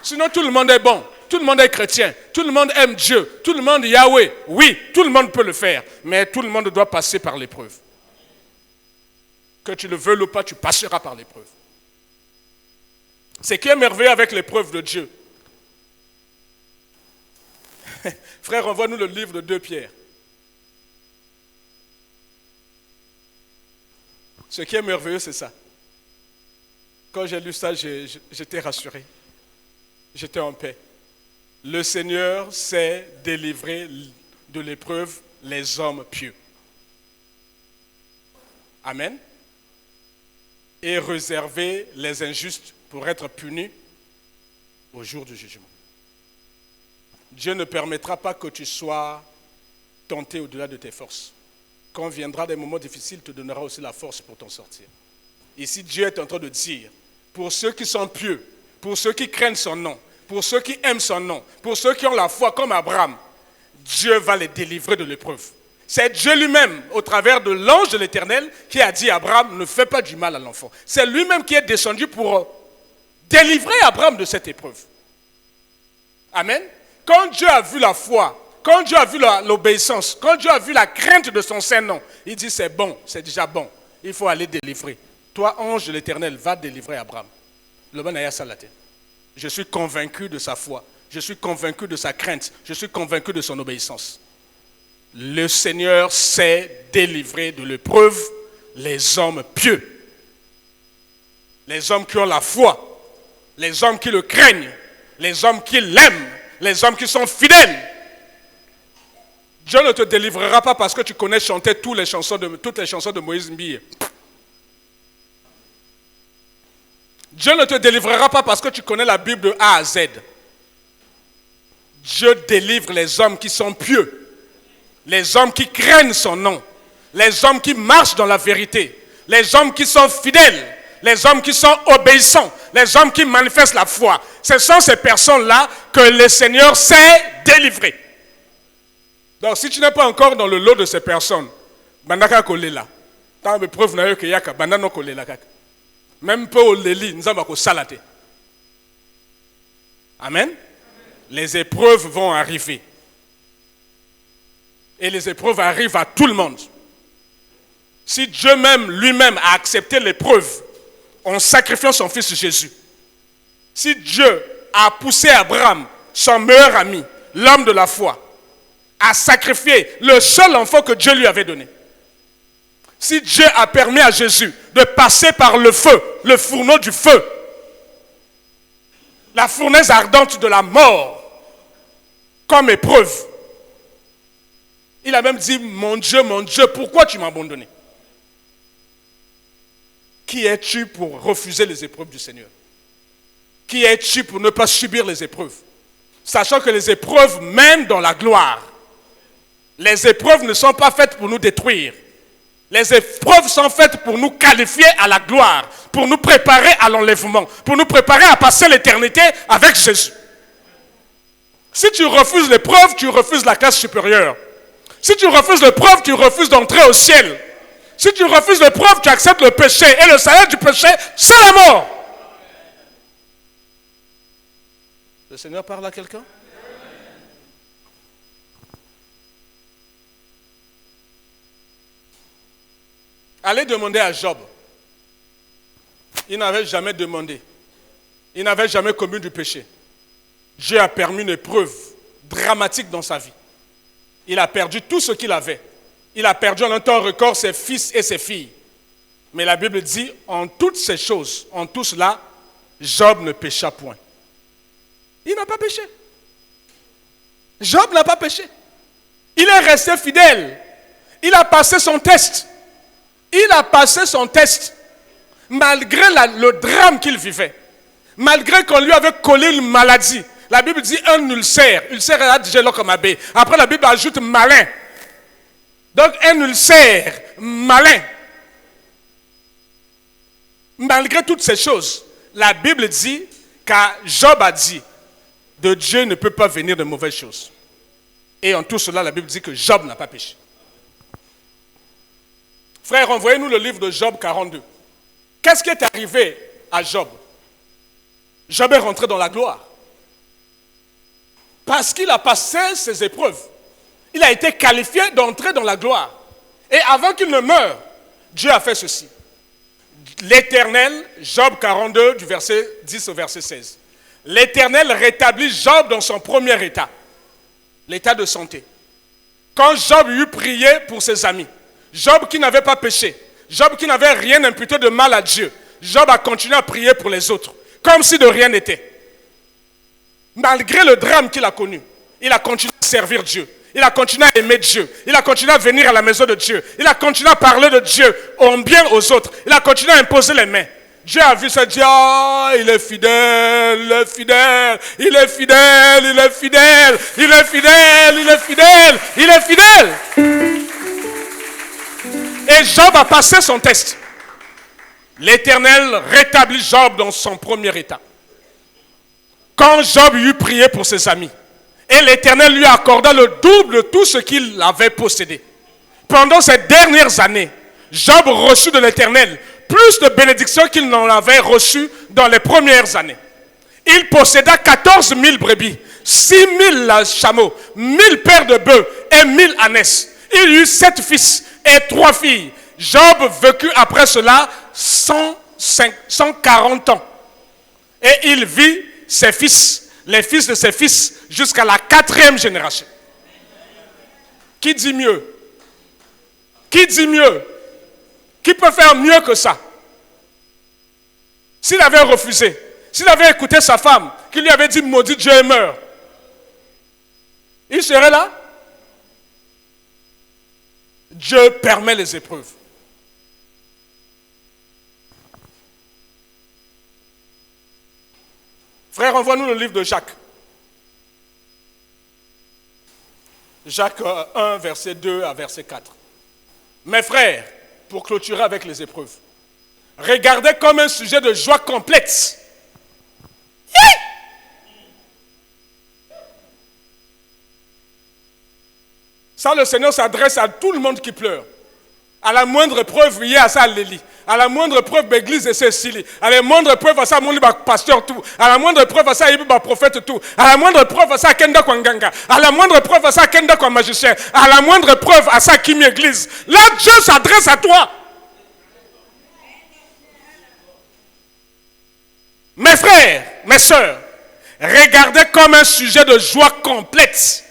[SPEAKER 1] Sinon, tout le monde est bon. Tout le monde est chrétien. Tout le monde aime Dieu. Tout le monde Yahweh. Oui, tout le monde peut le faire. Mais tout le monde doit passer par l'épreuve. Que tu le veuilles ou pas, tu passeras par l'épreuve. Ce qui est merveilleux avec l'épreuve de Dieu. Frère, envoie-nous le livre de 2 Pierre. Ce qui est merveilleux, c'est ça. Quand j'ai lu ça, j'étais rassuré. J'étais en paix. Le Seigneur sait délivrer de l'épreuve les hommes pieux. Amen. Et réserver les injustes pour être punis au jour du jugement. Dieu ne permettra pas que tu sois tenté au-delà de tes forces. Quand viendra des moments difficiles, il te donnera aussi la force pour t'en sortir. Ici, Dieu est en train de dire, pour ceux qui sont pieux, pour ceux qui craignent son nom, pour ceux qui aiment son nom, pour ceux qui ont la foi comme Abraham, Dieu va les délivrer de l'épreuve. C'est Dieu lui-même, au travers de l'ange de l'Éternel, qui a dit à Abraham, ne fais pas du mal à l'enfant. C'est lui-même qui est descendu pour délivrer Abraham de cette épreuve. Amen. Quand Dieu a vu la foi, quand Dieu a vu l'obéissance, quand Dieu a vu la crainte de son Saint-Nom, il dit c'est bon, c'est déjà bon, il faut aller délivrer. Toi, ange de l'Éternel, va délivrer Abraham. Le bon aya salate. Je suis convaincu de sa foi, je suis convaincu de sa crainte, je suis convaincu de son obéissance. Le Seigneur sait délivrer de l'épreuve les hommes pieux, les hommes qui ont la foi, les hommes qui le craignent, les hommes qui l'aiment, les hommes qui sont fidèles. Dieu ne te délivrera pas parce que tu connais chanter toutes les chansons de Moïse Mbille. Dieu ne te délivrera pas parce que tu connais la Bible de A à Z. Dieu délivre les hommes qui sont pieux, les hommes qui craignent son nom, les hommes qui marchent dans la vérité, les hommes qui sont fidèles, les hommes qui sont obéissants, les hommes qui manifestent la foi. Ce sont ces personnes-là que le Seigneur sait délivrer. Donc si tu n'es pas encore dans le lot de ces personnes, bandaka kolela. Tant de preuves n'a eu que yaka bandano kolela kaka. Même peu au leli, nous avons salate. Amen. Les épreuves vont arriver. Et les épreuves arrivent à tout le monde. Si Dieu même lui-même a accepté l'épreuve en sacrifiant son fils Jésus, si Dieu a poussé Abraham, son meilleur ami, l'homme de la foi, à sacrifier le seul enfant que Dieu lui avait donné, si Dieu a permis à Jésus de passer par le feu, le fourneau du feu, la fournaise ardente de la mort, comme épreuve, il a même dit, mon Dieu, pourquoi tu m'as abandonné? Qui es-tu pour refuser les épreuves du Seigneur? Qui es-tu pour ne pas subir les épreuves? Sachant que les épreuves mènent dans la gloire. Les épreuves ne sont pas faites pour nous détruire. Les épreuves sont faites pour nous qualifier à la gloire, pour nous préparer à l'enlèvement, pour nous préparer à passer l'éternité avec Jésus. Si tu refuses l'épreuve, tu refuses la classe supérieure. Si tu refuses l'épreuve, tu refuses d'entrer au ciel. Si tu refuses l'épreuve, tu acceptes le péché. Et le salaire du péché, c'est la mort. Le Seigneur parle à quelqu'un? Allez demander à Job. Il n'avait jamais demandé. Il n'avait jamais commis du péché. Dieu a permis une épreuve dramatique dans sa vie. Il a perdu tout ce qu'il avait. Il a perdu en un temps record ses fils et ses filles. Mais la Bible dit, en toutes ces choses, en tout cela, Job ne pécha point. Il n'a pas péché. Job n'a pas péché. Il est resté fidèle. Il a passé son test. Il a passé son test. Malgré le drame qu'il vivait. Malgré qu'on lui avait collé une maladie. La Bible dit un ulcère. Ulcère est digéré comme abbé. Après la Bible ajoute malin. Donc un ulcère malin. Malgré toutes ces choses, la Bible dit car Job a dit de Dieu ne peut pas venir de mauvaises choses. Et en tout cela, la Bible dit que Job n'a pas péché. Frère, envoyez-nous le livre de Job 42. Qu'est-ce qui est arrivé à Job? Job est rentré dans la gloire. Parce qu'il a passé ses épreuves. Il a été qualifié d'entrer dans la gloire. Et avant qu'il ne meure, Dieu a fait ceci. L'Éternel, Job 42, du verset 10 au verset 16. L'Éternel rétablit Job dans son premier état, l'état de santé. Quand Job eut prié pour ses amis, Job qui n'avait pas péché, Job qui n'avait rien imputé de mal à Dieu. Job a continué à prier pour les autres, comme si de rien n'était. Malgré le drame qu'il a connu, il a continué à servir Dieu. Il a continué à aimer Dieu. Il a continué à venir à la maison de Dieu. Il a continué à parler de Dieu en bien aux autres. Il a continué à imposer les mains. Dieu a vu ça, dit, ah, il est fidèle, il est fidèle, il est fidèle, il est fidèle, il est fidèle, il est fidèle, il est fidèle. Et Job a passé son test. L'Éternel rétablit Job dans son premier état. Quand Job eut prié pour ses amis, et l'Éternel lui accorda le double de tout ce qu'il avait possédé. Pendant ces dernières années, Job reçut de l'Éternel plus de bénédictions qu'il n'en avait reçu dans les premières années. Il posséda 14 000 brebis, 6 000 chameaux, 1000 paires de bœufs et 1000 ânesses. Il eut 7 fils et 3 filles. Job vécut après cela 140 ans. Et il vit ses fils, les fils de ses fils, jusqu'à la 4e génération. Qui dit mieux? Qui dit mieux? Qui peut faire mieux que ça? S'il avait refusé, s'il avait écouté sa femme, qui lui avait dit maudit Dieu et meurt, il serait là? Dieu permet les épreuves. Frère, envoie-nous le livre de Jacques. Jacques 1, verset 2 à verset 4. Mes frères, pour clôturer avec les épreuves, regardez comme un sujet de joie complète. Ça, le Seigneur s'adresse à tout le monde qui pleure. À la moindre preuve, il y a ça à l'Élie. À la moindre preuve, l'église est Cécilie. À la moindre preuve, à ça, mon pasteur tout. À la moindre preuve, à ça, il y a prophète tout. À la moindre preuve, à ça, Kenda Kwanganga. À la moindre preuve, à ça, Kenda Kwa magicien. À la moindre preuve, à ça, Kimi église. Là, Dieu s'adresse à toi. Mes frères, mes sœurs, regardez comme un sujet de joie complète.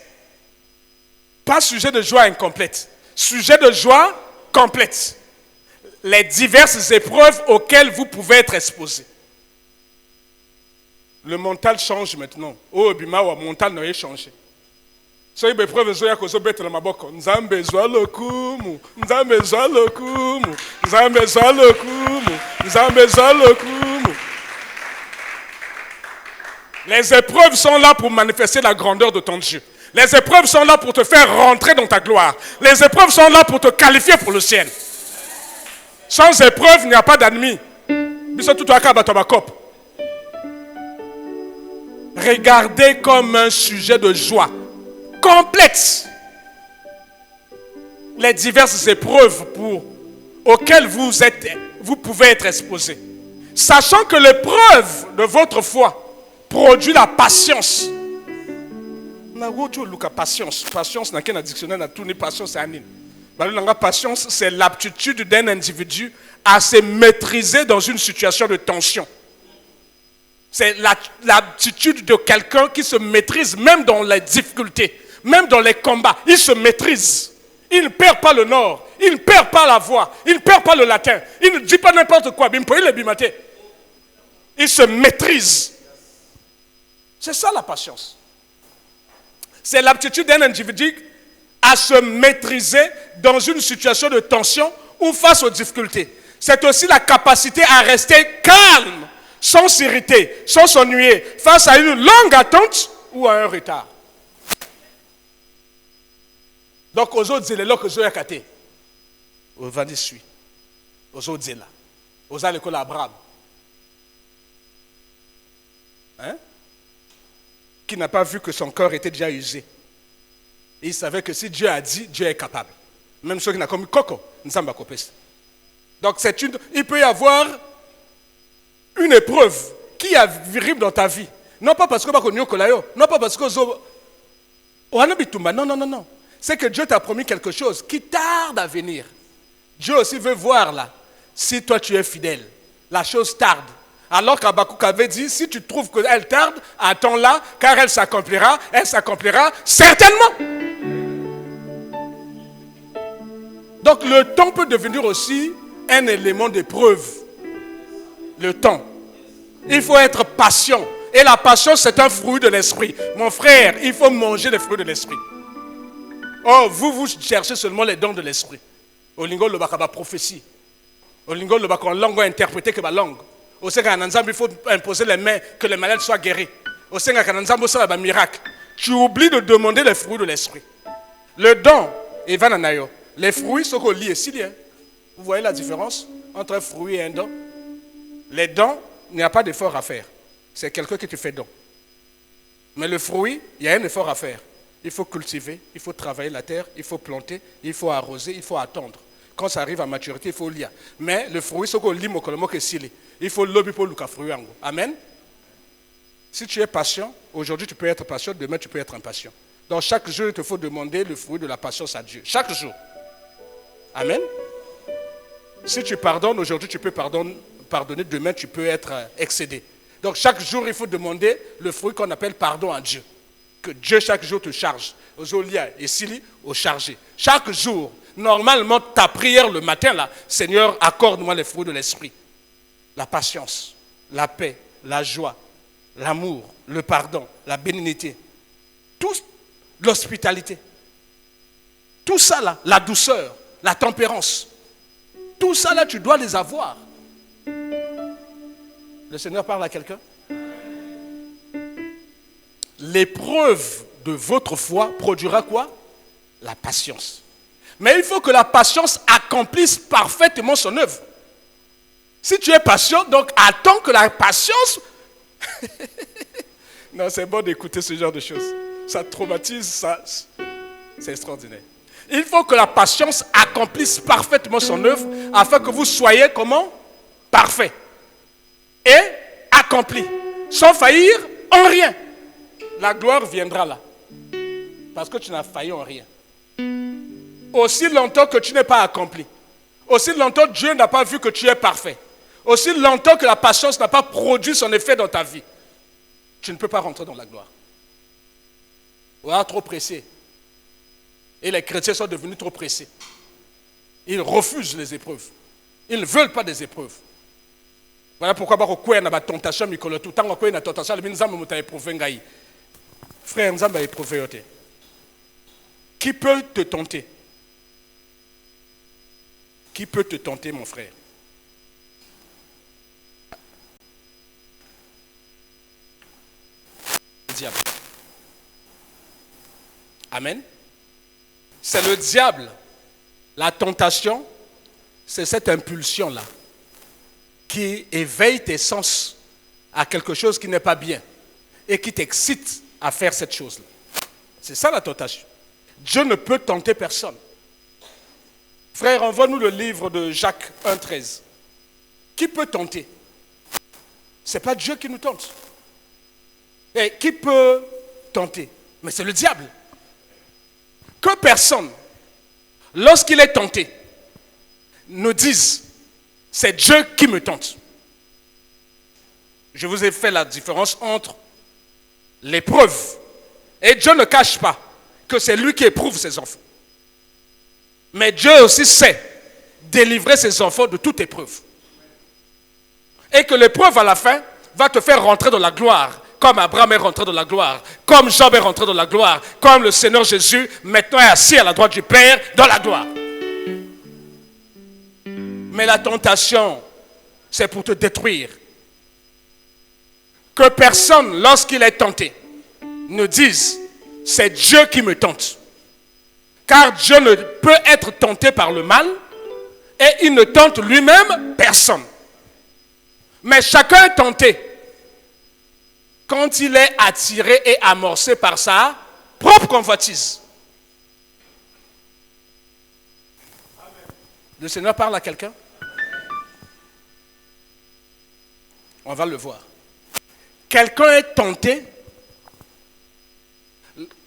[SPEAKER 1] Pas sujet de joie incomplète. Sujet de joie complète. Les diverses épreuves auxquelles vous pouvez être exposés. Le mental change maintenant. Oh, bima wa mental n'a changé. Soyez épreuves zoya kozo bête la maboko. Nzambe zoa lokumu. Nzambe zoa lokumu. Nzambe zoa lokumu. Nzambe zoa lokumu. Les épreuves sont là pour manifester la grandeur de ton Dieu. Les épreuves sont là pour te faire rentrer dans ta gloire. Les épreuves sont là pour te qualifier pour le ciel. Sans épreuve, il n'y a pas d'ennemi. Regardez comme un sujet de joie complète les diverses épreuves auxquelles vous pouvez être exposés. Sachant que l'épreuve de votre foi produit la patience. Patience n'a qu'un dictionnaire, patience c'est anine. La patience, c'est l'aptitude d'un individu à se maîtriser dans une situation de tension. C'est l'aptitude de quelqu'un qui se maîtrise même dans les difficultés, même dans les combats. Il se maîtrise. Il ne perd pas le nord, il ne perd pas la voix, il ne perd pas le latin, il ne dit pas n'importe quoi. Il se maîtrise. C'est ça la patience. C'est l'aptitude d'un individu à se maîtriser dans une situation de tension ou face aux difficultés. C'est aussi la capacité à rester calme, sans s'irriter, sans s'ennuyer, face à une longue attente ou à un retard. Donc, aux autres, les locs, aux autres, aux vendis suit, aux autres, là, aux autres, l'école Abraham. Hein? Qui n'a pas vu que son corps était déjà usé. Et il savait que si Dieu a dit, Dieu est capable. Même ceux qui n'ont commis coco, nous sommes pas coupés. Donc il peut y avoir une épreuve qui arrive dans ta vie. Non pas parce que non pas parce que non. C'est que Dieu t'a promis quelque chose qui tarde à venir. Dieu aussi veut voir là. Si toi tu es fidèle, la chose tarde. Alors qu'Habakkuk avait dit, si tu trouves qu'elle tarde, attends-la, car elle s'accomplira certainement. Donc le temps peut devenir aussi un élément d'épreuve. Le temps. Il faut être patient. Et la patience, c'est un fruit de l'esprit. Mon frère, il faut manger les fruits de l'esprit. Oh, vous cherchez seulement les dons de l'esprit. Olingo le baka prophétie. Olingo le baka en langue interpréter que la langue. Au Seigneur il faut imposer les mains que les malades soient guéris. Au Seigneur ça va miracle. Tu oublies de demander les fruits de l'esprit. Le don, Evan Anayo, les fruits sont liés ici. Vous voyez la différence entre un fruit et un don? Les dons, il n'y a pas d'effort à faire. C'est quelqu'un qui te fait don. Mais le fruit, il y a un effort à faire. Il faut cultiver, il faut travailler la terre, il faut planter, il faut arroser, il faut attendre. Quand ça arrive à maturité, il faut lire. Mais le fruit, c'est qu'on lit il faut lobby pour le fruit. Amen. Si tu es patient, aujourd'hui tu peux être patient, demain tu peux être impatient. Donc chaque jour, il te faut demander le fruit de la patience à Dieu. Chaque jour. Amen. Si tu pardonnes, aujourd'hui tu peux pardonner, demain tu peux être excédé. Donc chaque jour, il faut demander le fruit qu'on appelle pardon à Dieu. Que Dieu chaque jour te charge. Aux olia et sili, au chargé. Chaque jour, normalement, ta prière le matin, là, Seigneur, accorde-moi les fruits de l'esprit. La patience, la paix, la joie, l'amour, le pardon, la bénignité. Tout, l'hospitalité. Tout ça là, la douceur, la tempérance. Tout ça là, tu dois les avoir. Le Seigneur parle à quelqu'un? L'épreuve de votre foi produira quoi? La patience. Mais il faut que la patience accomplisse parfaitement son œuvre. Si tu es patient, donc attends que la patience... Non, c'est bon d'écouter ce genre de choses. Ça traumatise, ça... C'est extraordinaire. Il faut que la patience accomplisse parfaitement son œuvre afin que vous soyez comment? Parfait. Et accompli. Sans faillir en rien. La gloire viendra là. Parce que tu n'as failli en rien. Aussi longtemps que tu n'es pas accompli. Aussi longtemps que Dieu n'a pas vu que tu es parfait. Aussi longtemps que la patience n'a pas produit son effet dans ta vie. Tu ne peux pas rentrer dans la gloire. Voilà, trop pressé. Et les chrétiens sont devenus trop pressés. Ils refusent les épreuves. Ils ne veulent pas des épreuves. Voilà pourquoi il y a une tentation, il y a une tentation, frère, nous avons éprouvé. Qui peut te tenter? Qui peut te tenter, mon frère? Le diable. Amen. C'est le diable. La tentation, c'est cette impulsion-là qui éveille tes sens à quelque chose qui n'est pas bien et qui t'excite à faire cette chose-là. C'est ça la tentation. Dieu ne peut tenter personne. Frère, envoie-nous le livre de Jacques 1,13. Qui peut tenter? Ce n'est pas Dieu qui nous tente. Et qui peut tenter? Mais c'est le diable. Que personne, lorsqu'il est tenté, nous dise c'est Dieu qui me tente. Je vous ai fait la différence entre l'épreuve. Et Dieu ne cache pas que c'est lui qui éprouve ses enfants. Mais Dieu aussi sait délivrer ses enfants de toute épreuve. Et que l'épreuve à la fin va te faire rentrer dans la gloire. Comme Abraham est rentré dans la gloire. Comme Job est rentré dans la gloire. Comme le Seigneur Jésus maintenant est assis à la droite du Père dans la gloire. Mais la tentation, c'est pour te détruire. Que personne, lorsqu'il est tenté, ne dise c'est Dieu qui me tente. Car Dieu ne peut être tenté par le mal et il ne tente lui-même personne. Mais chacun est tenté quand il est attiré et amorcé par sa propre convoitise. Le Seigneur parle à quelqu'un? On va le voir. Quelqu'un est tenté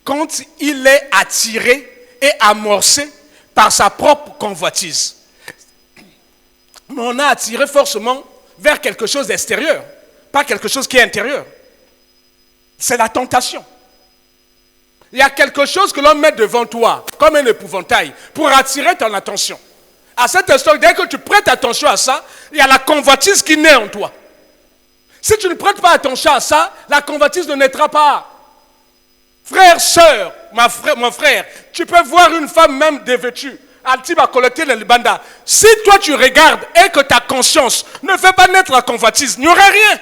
[SPEAKER 1] quand il est attiré et amorcé par sa propre convoitise. Mais on a attiré forcément vers quelque chose d'extérieur, pas quelque chose qui est intérieur. C'est la tentation. Il y a quelque chose que l'on met devant toi, comme un épouvantail, pour attirer ton attention. À cet instant, dès que tu prêtes attention à ça, il y a la convoitise qui naît en toi. Si tu ne prêtes pas attention à ça, la convoitise ne naîtra pas. Frère, sœur, mon frère, tu peux voir une femme même dévêtue. Altiba collecter le banda. Si toi tu regardes et que ta conscience ne fait pas naître la convoitise, il n'y aura rien.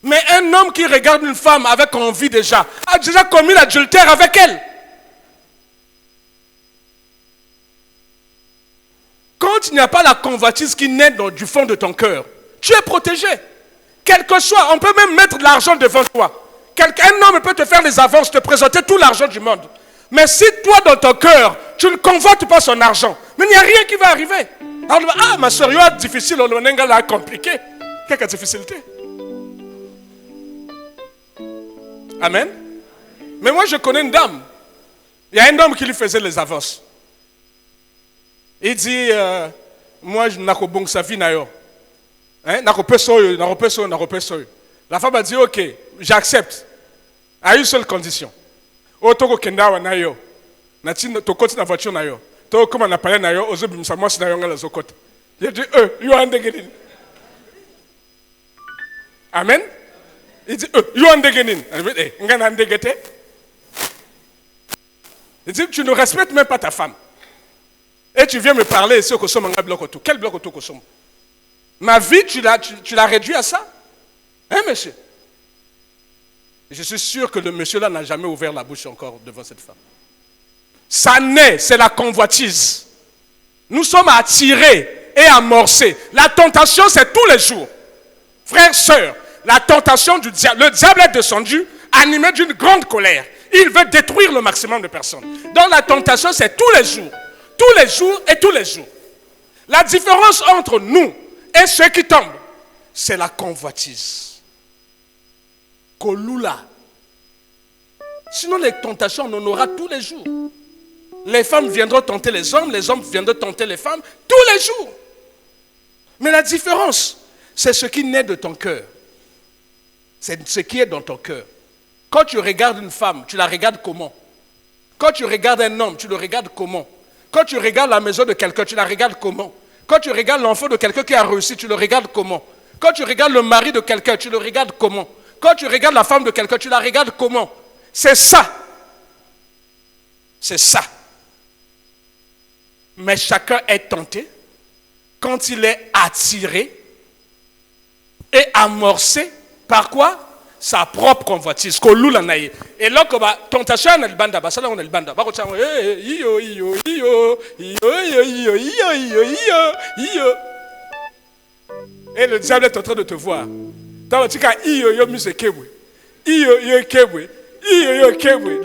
[SPEAKER 1] Mais un homme qui regarde une femme avec envie déjà, a déjà commis l'adultère avec elle. Quand il n'y a pas la convoitise qui naît du fond de ton cœur, tu es protégé. Quel que soit, on peut même mettre de l'argent devant toi. Un homme peut te faire des avances, te présenter tout l'argent du monde. Mais si toi, dans ton cœur, tu ne convoites pas son argent, mais il n'y a rien qui va arriver. Alors, ah, ma soeur, il y a difficile, on est compliqué. Quelle difficulté? Amen. Mais moi, je connais une dame. Il y a un homme qui lui faisait les avances. Il dit, moi, je n'ai pas bon sa vie. La femme a dit, ok, j'accepte. À une seule condition. Il a dit, amen. Il dit, il dit, tu ne respectes même pas ta femme. Et tu viens me parler ici au sommes un bloc autour. Quel bloc autour que sommes? Ma vie, tu l'as réduit à ça? Hein, monsieur? Je suis sûr que le monsieur-là n'a jamais ouvert la bouche encore devant cette femme. Ça naît, c'est la convoitise. Nous sommes attirés et amorcés. La tentation, c'est tous les jours. Frères, sœurs, la tentation du diable. Le diable est descendu, animé d'une grande colère. Il veut détruire le maximum de personnes. Donc la tentation, c'est tous les jours. Tous les jours et tous les jours. La différence entre nous et ceux qui tombent, c'est la convoitise. Kolula. Sinon, les tentations, on en aura tous les jours. Les femmes viendront tenter les hommes viendront tenter les femmes, tous les jours. Mais la différence, c'est ce qui naît de ton cœur. C'est ce qui est dans ton cœur. Quand tu regardes une femme, tu la regardes comment? Quand tu regardes un homme, tu le regardes comment? Quand tu regardes la maison de quelqu'un, tu la regardes comment? Quand tu regardes l'enfant de quelqu'un qui a réussi, tu le regardes comment? Quand tu regardes le mari de quelqu'un, tu le regardes comment? Quand tu regardes la femme de quelqu'un, tu la regardes comment? C'est ça. C'est ça. Mais chacun est tenté quand il est attiré et amorcé par quoi? Sa propre convoitise. Et là, comme tentation, on a le banda. Ça là, on a le banda. Et le diable est en train de te voir. Le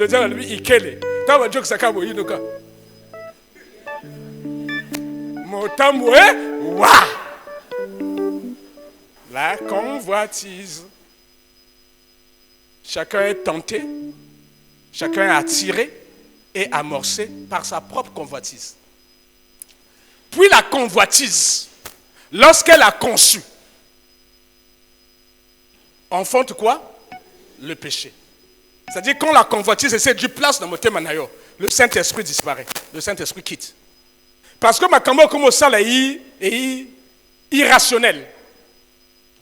[SPEAKER 1] diable lui, il kele. La convoitise. Chacun est tenté, chacun est attiré et amorcé par sa propre convoitise. Puis la convoitise, lorsqu'elle a conçu, enfante quoi? Le péché. C'est-à-dire quand la convoitise essaie du place dans mon thème, le Saint-Esprit disparaît, le Saint-Esprit quitte. Parce que ma cambo comme ça est irrationnel.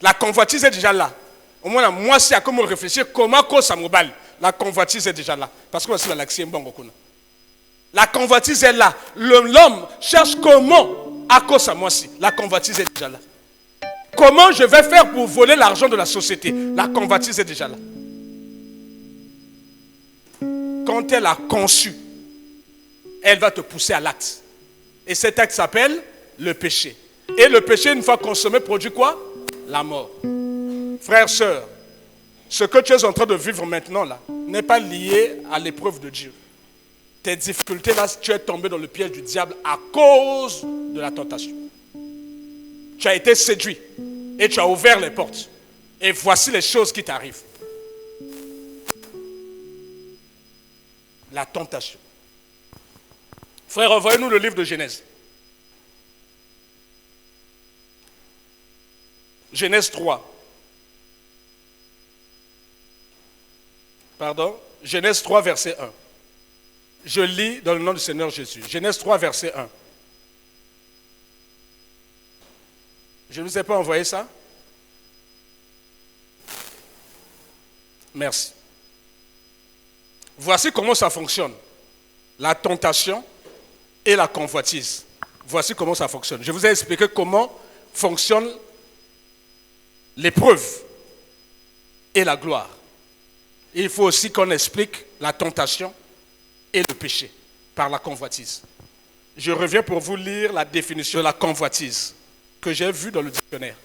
[SPEAKER 1] La convoitise est déjà là. Au moins, moi, c'est à comment réfléchir, comment ça mobile. La convoitise est déjà là. Parce que c'est la laxie. La convoitise est là. L'homme cherche comment, à cause de moi, si. La convoitise est déjà là. Comment je vais faire pour voler l'argent de la société? La convoitise est déjà là. Quand elle a conçu, elle va te pousser à l'acte. Et cet acte s'appelle le péché. Et le péché, une fois consommé, produit quoi? La mort. Frères, sœurs, ce que tu es en train de vivre maintenant là n'est pas lié à l'épreuve de Dieu. Tes difficultés là, tu es tombé dans le piège du diable à cause de la tentation. Tu as été séduit et tu as ouvert les portes. Et voici les choses qui t'arrivent. La tentation. Frère, envoyez-nous le livre de Genèse. Genèse 3. Pardon, Genèse 3, verset 1. Je lis dans le nom du Seigneur Jésus. Genèse 3, verset 1. Je ne vous ai pas envoyé ça? Merci. Voici comment ça fonctionne. La tentation et la convoitise. Voici comment ça fonctionne. Je vous ai expliqué comment fonctionne l'épreuve et la gloire. Il faut aussi qu'on explique la tentation et le péché par la convoitise. Je reviens pour vous lire la définition de la convoitise que j'ai vue dans le dictionnaire.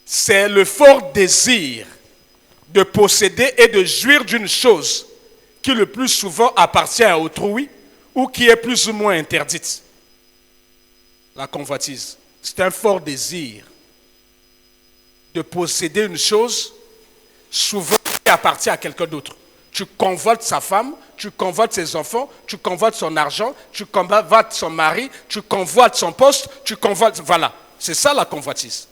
[SPEAKER 1] C'est le fort désir de posséder et de jouir d'une chose qui le plus souvent appartient à autrui ou qui est plus ou moins interdite. La convoitise, c'est un fort désir de posséder une chose souvent qui appartient à quelqu'un d'autre. Tu convoites sa femme, tu convoites ses enfants, tu convoites son argent, tu convoites son mari, tu convoites son poste, tu convoites... Voilà, c'est ça la convoitise.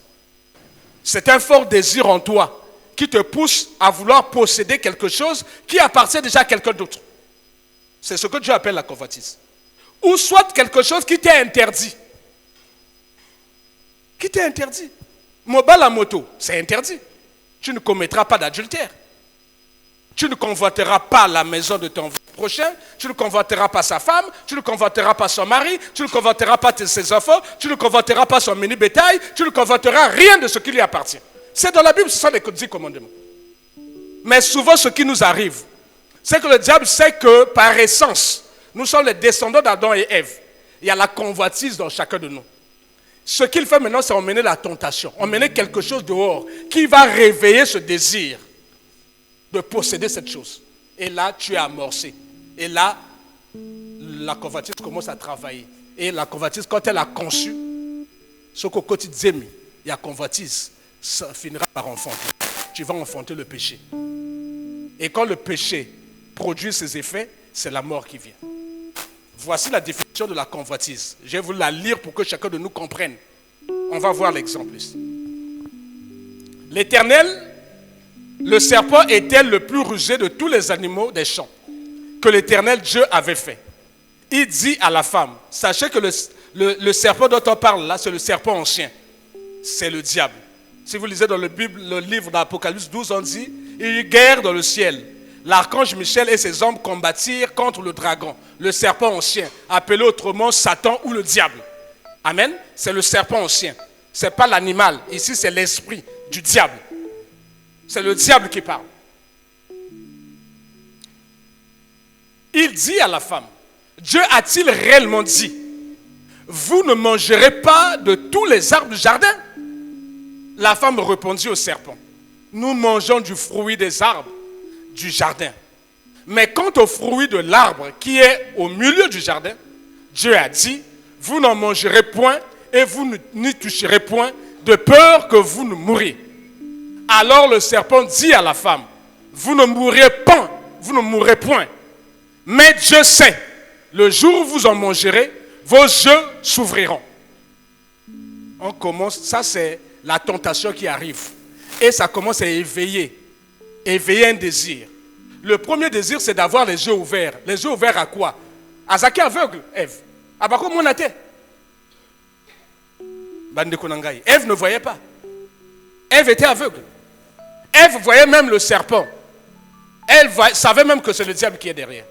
[SPEAKER 1] C'est un fort désir en toi qui te pousse à vouloir posséder quelque chose qui appartient déjà à quelqu'un d'autre. C'est ce que Dieu appelle la convoitise. Ou soit quelque chose qui t'est interdit. Qui t'est interdit. Mobile à moto, c'est interdit. Tu ne commettras pas d'adultère. Tu ne convoiteras pas la maison de ton prochain, tu ne convoiteras pas sa femme, tu ne convoiteras pas son mari, tu ne convoiteras pas ses enfants, tu ne convoiteras pas son mini-bétail, tu ne convoiteras rien de ce qui lui appartient. C'est dans la Bible, ce sont les 10 commandements. Mais souvent, ce qui nous arrive, c'est que le diable sait que, par essence, nous sommes les descendants d'Adam et Ève. Il y a la convoitise dans chacun de nous. Ce qu'il fait maintenant, c'est emmener la tentation, emmener quelque chose dehors qui va réveiller ce désir de posséder cette chose. Et là, tu es amorcé. Et là, la convoitise commence à travailler. Et la convoitise, quand elle a conçu, ce qu'au quotidien, il y a convoitise, ça finira par enfanter. Tu vas enfanter le péché. Et quand le péché produit ses effets, c'est la mort qui vient. Voici la définition de la convoitise. Je vais vous la lire pour que chacun de nous comprenne. On va voir l'exemple ici. L'Éternel, le serpent était le plus rusé de tous les animaux des champs que l'Éternel Dieu avait fait. Il dit à la femme, sachez que le serpent dont on parle là, c'est le serpent ancien. C'est le diable. Si vous lisez dans le livre d'Apocalypse 12, on dit, il y eut guerre dans le ciel. L'archange Michel et ses hommes combattirent contre le dragon, le serpent ancien, appelé autrement Satan ou le diable. Amen. C'est le serpent ancien. Ce n'est pas l'animal. Ici, c'est l'esprit du diable. C'est le diable qui parle. Il dit à la femme, Dieu a-t-il réellement dit, vous ne mangerez pas de tous les arbres du jardin? La femme répondit au serpent, nous mangeons du fruit des arbres du jardin. Mais quant au fruit de l'arbre qui est au milieu du jardin, Dieu a dit, vous n'en mangerez point et vous n'y toucherez point, de peur que vous ne mouriez. Alors le serpent dit à la femme, vous ne mourrez point. Mais Dieu sait, le jour où vous en mangerez, vos yeux s'ouvriront. On commence, ça c'est la tentation qui arrive. Et ça commence à éveiller un désir. Le premier désir, c'est d'avoir les yeux ouverts. Les yeux ouverts à quoi? À Zaki aveugle, Ève. À quoi mon athée? Ève ne voyait pas. Ève était aveugle. Ève voyait même le serpent. Elle savait même que c'est le diable qui est derrière.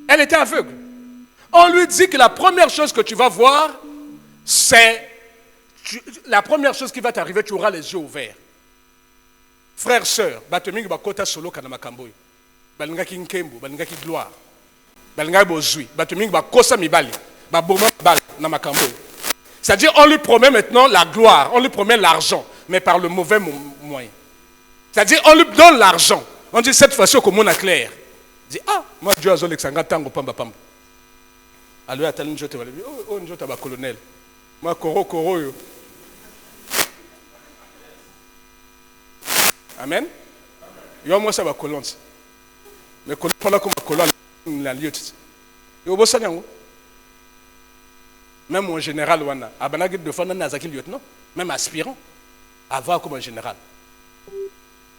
[SPEAKER 1] Elle était aveugle. On lui dit que la première chose que tu vas voir, c'est... La première chose qui va t'arriver, tu auras les yeux ouverts. Frères, sœurs, batemingi bakota solo kana makamboy. Balingaki nkembo, balingaki gloire. Balingaki bozui, batemingi bakosa mibali, baboma bal na makamboy. C'est-à-dire, on lui promet maintenant la gloire, on lui promet l'argent, mais par le mauvais moyen. C'est-à-dire, on lui donne l'argent. On dit cette fois-ci au commun clair. Il dit, ah, moi Dieu a zolé que ça nga tango pamba pamba. Alors, il y a tel njote, oh, njote ba colonel. Moi, koro yo. Amen. Yo moi ça va colonne. Mais colonne pendant comme colonne la lieu. Yo bossa nyango. Même mon général wana, abanagi de fana nazaki lieutenant, même aspirant avoir comme un général.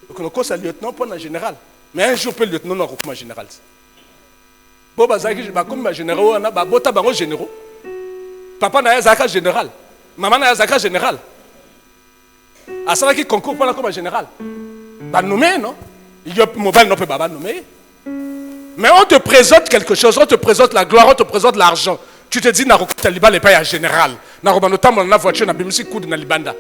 [SPEAKER 1] Donc on cause un lieutenant pour un général. Mais un jour peut le lieutenant non comme un général. Bon, comme généraux, on a bota bango généraux. Papa n'a pas général. Maman n'a pas général. À ça qui concourt pas comme général. Bah nommé, non? Il y a mobile non peut pas nommer. Mais on te présente quelque chose, on te présente la gloire, on te présente l'argent. Tu te dis, Naroko Taliban n'est pas un général. Naroko notamment la voiture n'a pas mis coup de Nalibanda.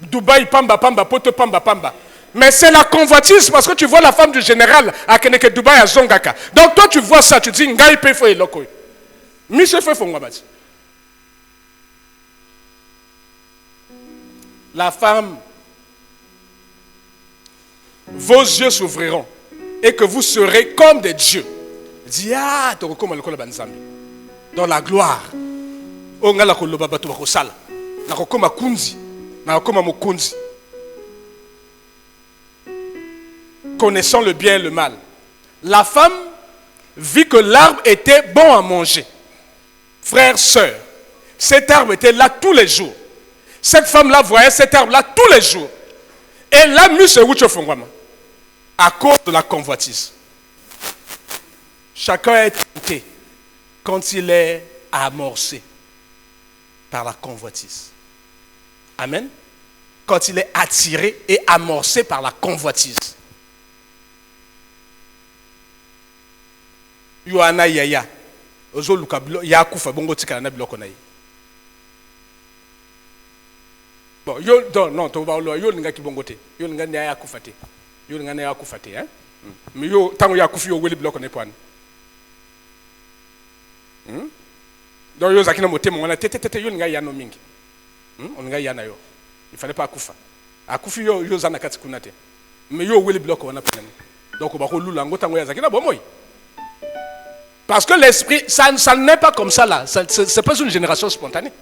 [SPEAKER 1] Dubaï, pamba, pamba, poto, pamba, pamba. Mais c'est la convoitise parce que tu vois la femme du général à Keneke Dubaï à Zongaka. Donc toi tu vois ça, tu dis, Ngai pe fo eloko. Mise fo ngabati. La femme, vos yeux s'ouvriront et que vous serez comme des dieux. Dis, ah, tu comme le banzambi. Dans la gloire. On a la koloba batu bakosala. Na kokoma kunzi. Na kokoma mokunzi. Connaissant le bien et le mal. La femme vit que l'arbre était bon à manger. Frères, sœurs, cet arbre était là tous les jours. Cette femme-là voyait cet arbre-là tous les jours. Et l'a mis sur Wuchofongwama. À cause de la convoitise. Chacun est tenté quand il est amorcé par la convoitise. Amen. Quand il est attiré et amorcé par la convoitise. Yohana yaya. Ozo luka ya kufa bongo tika na biloko na yi. Bon, non, to ba yo linga ki bongo te. Yo linga ya kufa te. Yo linga ya kufa te, hein? Mais yo tango ya kufi yo weli biloko na pwan. Donc yo zakina motema wana tete yo linga ya no mingi. On linga ya na yo. Il fallait pas akufa. Akufi yo zana kati kuna te. Mais yo weli biloko wana pwan. Donc ba ko lula ngo tango ya zakina bomoy. Parce que l'esprit, ça n'est pas comme ça là. Ce n'est pas une génération spontanée.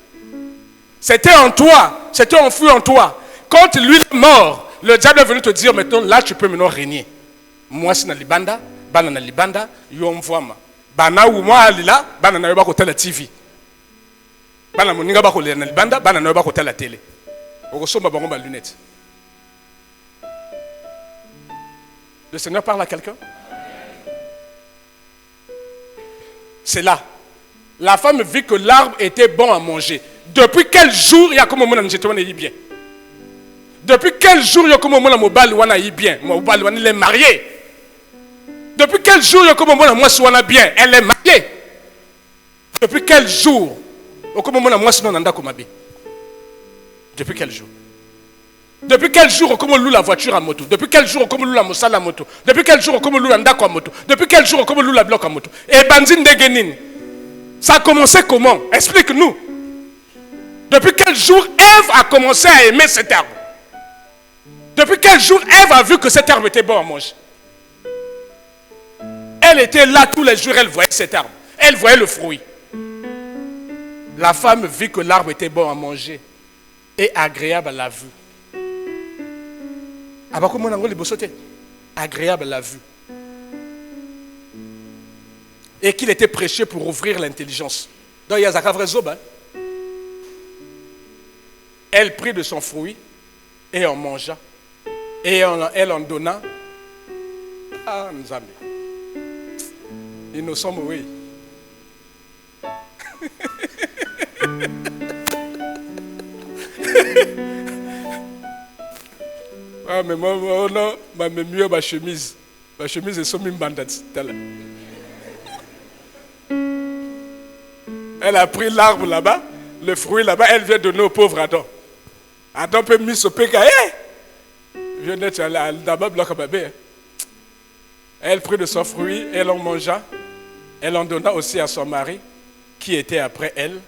[SPEAKER 1] C'était en toi. C'était enfoui en toi. Quand lui est mort, le diable est venu te dire maintenant, là tu peux maintenant régner. Moi c'est na libanda, bana na libanda, yo mvwama. Bana ou moi alila, bana na yoba kote la TV. Bana moninga ba kote na libanda, bana na yoba kote la télé. Okosomba bango ba lunette. Le Seigneur parle à quelqu'un? C'est là. La femme vit que l'arbre était bon à manger. Depuis quel jour il y a comme on a bien? Depuis quel jour il y a comme on a mobile wana yi bien? Mobile wana il est marié. Depuis quel jour il y a comme on a moi wana bien? Elle est mariée. Depuis quel jour? Comme on a moi sinon nanda comme bien. Depuis quel jour? Depuis quel jour comme on loue la voiture à moto? Depuis quel jour comme on loue la mosala à moto? Depuis quel jour comme on loue la ndako à moto? Depuis quel jour comme on loue la bloc à moto? Et bandine de Guénine. Ça a commencé comment? Explique-nous. Depuis quel jour Ève a commencé à aimer cet arbre? Depuis quel jour Ève a vu que cet arbre était bon à manger? Elle était là tous les jours, elle voyait cet arbre. Elle voyait le fruit. La femme vit que l'arbre était bon à manger et agréable à la vue. Agréable à la vue. Et qu'il était prêché pour ouvrir l'intelligence. Donc il y a un vrai zob. Elle prit de son fruit et en mangea. Et elle en donna. Ah, nous amis. Innocent, oui. Ah, mais moi, non, ma mieux ma chemise. Ma chemise est sur une bandette. Elle a pris l'arbre là-bas, le fruit là-bas, elle vient donner au pauvre Adam. Adam peut mis au péka. Viens d'être là-bas, bloc à bébé. Elle prit de son fruit, elle en mangea. Elle en donna aussi à son mari, qui était après elle,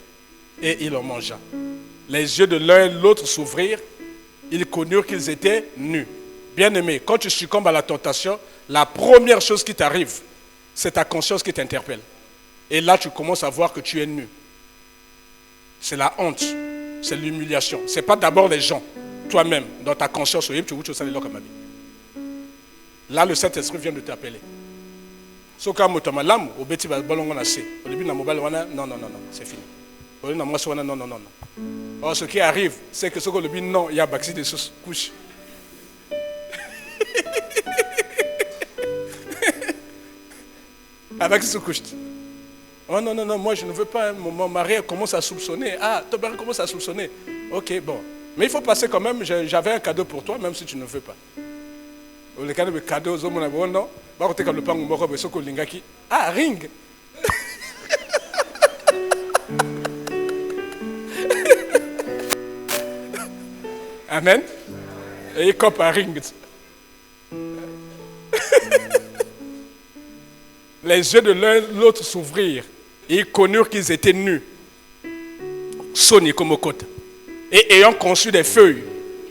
[SPEAKER 1] et il en mangea. Les yeux de l'un et de l'autre s'ouvrirent. Ils connurent qu'ils étaient nus. Bien-aimé, quand tu succombes à la tentation, la première chose qui t'arrive, c'est ta conscience qui t'interpelle. Et là, tu commences à voir que tu es nu. C'est la honte, c'est l'humiliation. Ce n'est pas d'abord les gens, toi-même, dans ta conscience. Là, le Saint-Esprit vient de t'appeler. Non, c'est fini. Non. Or, ce qui arrive, c'est que ce qu'on dit non, il y a baxi de couches. Avec ce couche. Oh non, non, non, moi je ne veux pas. Mon mari commence à soupçonner. Ah, ton mari commence à soupçonner. Ok, bon. Mais il faut passer quand même. J'avais un cadeau pour toi, même si tu ne veux pas. Le cadeau, non. Ah, ring. Amen. Et il coupe un ring. Les yeux de l'un l'autre s'ouvrirent. Et ils connurent qu'ils étaient nus. Soni comme au côté. Et ayant conçu des feuilles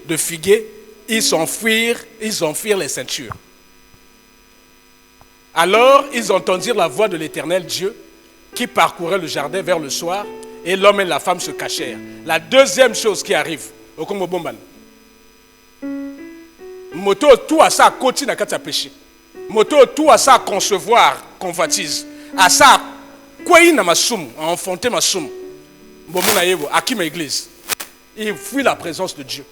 [SPEAKER 1] de figuier, ils enfouirent les ceintures. Alors ils entendirent la voix de l'Éternel Dieu qui parcourait le jardin vers le soir, et l'homme et la femme se cachèrent. La deuxième chose qui arrive, au Congo Bomban, moto tout à ça continue à péché. Moto tout à ça concevoir convoitise. À ça quoi il n'a ma somme, à enfanter ma somme. À qui ma église? Il fuit la présence de Dieu.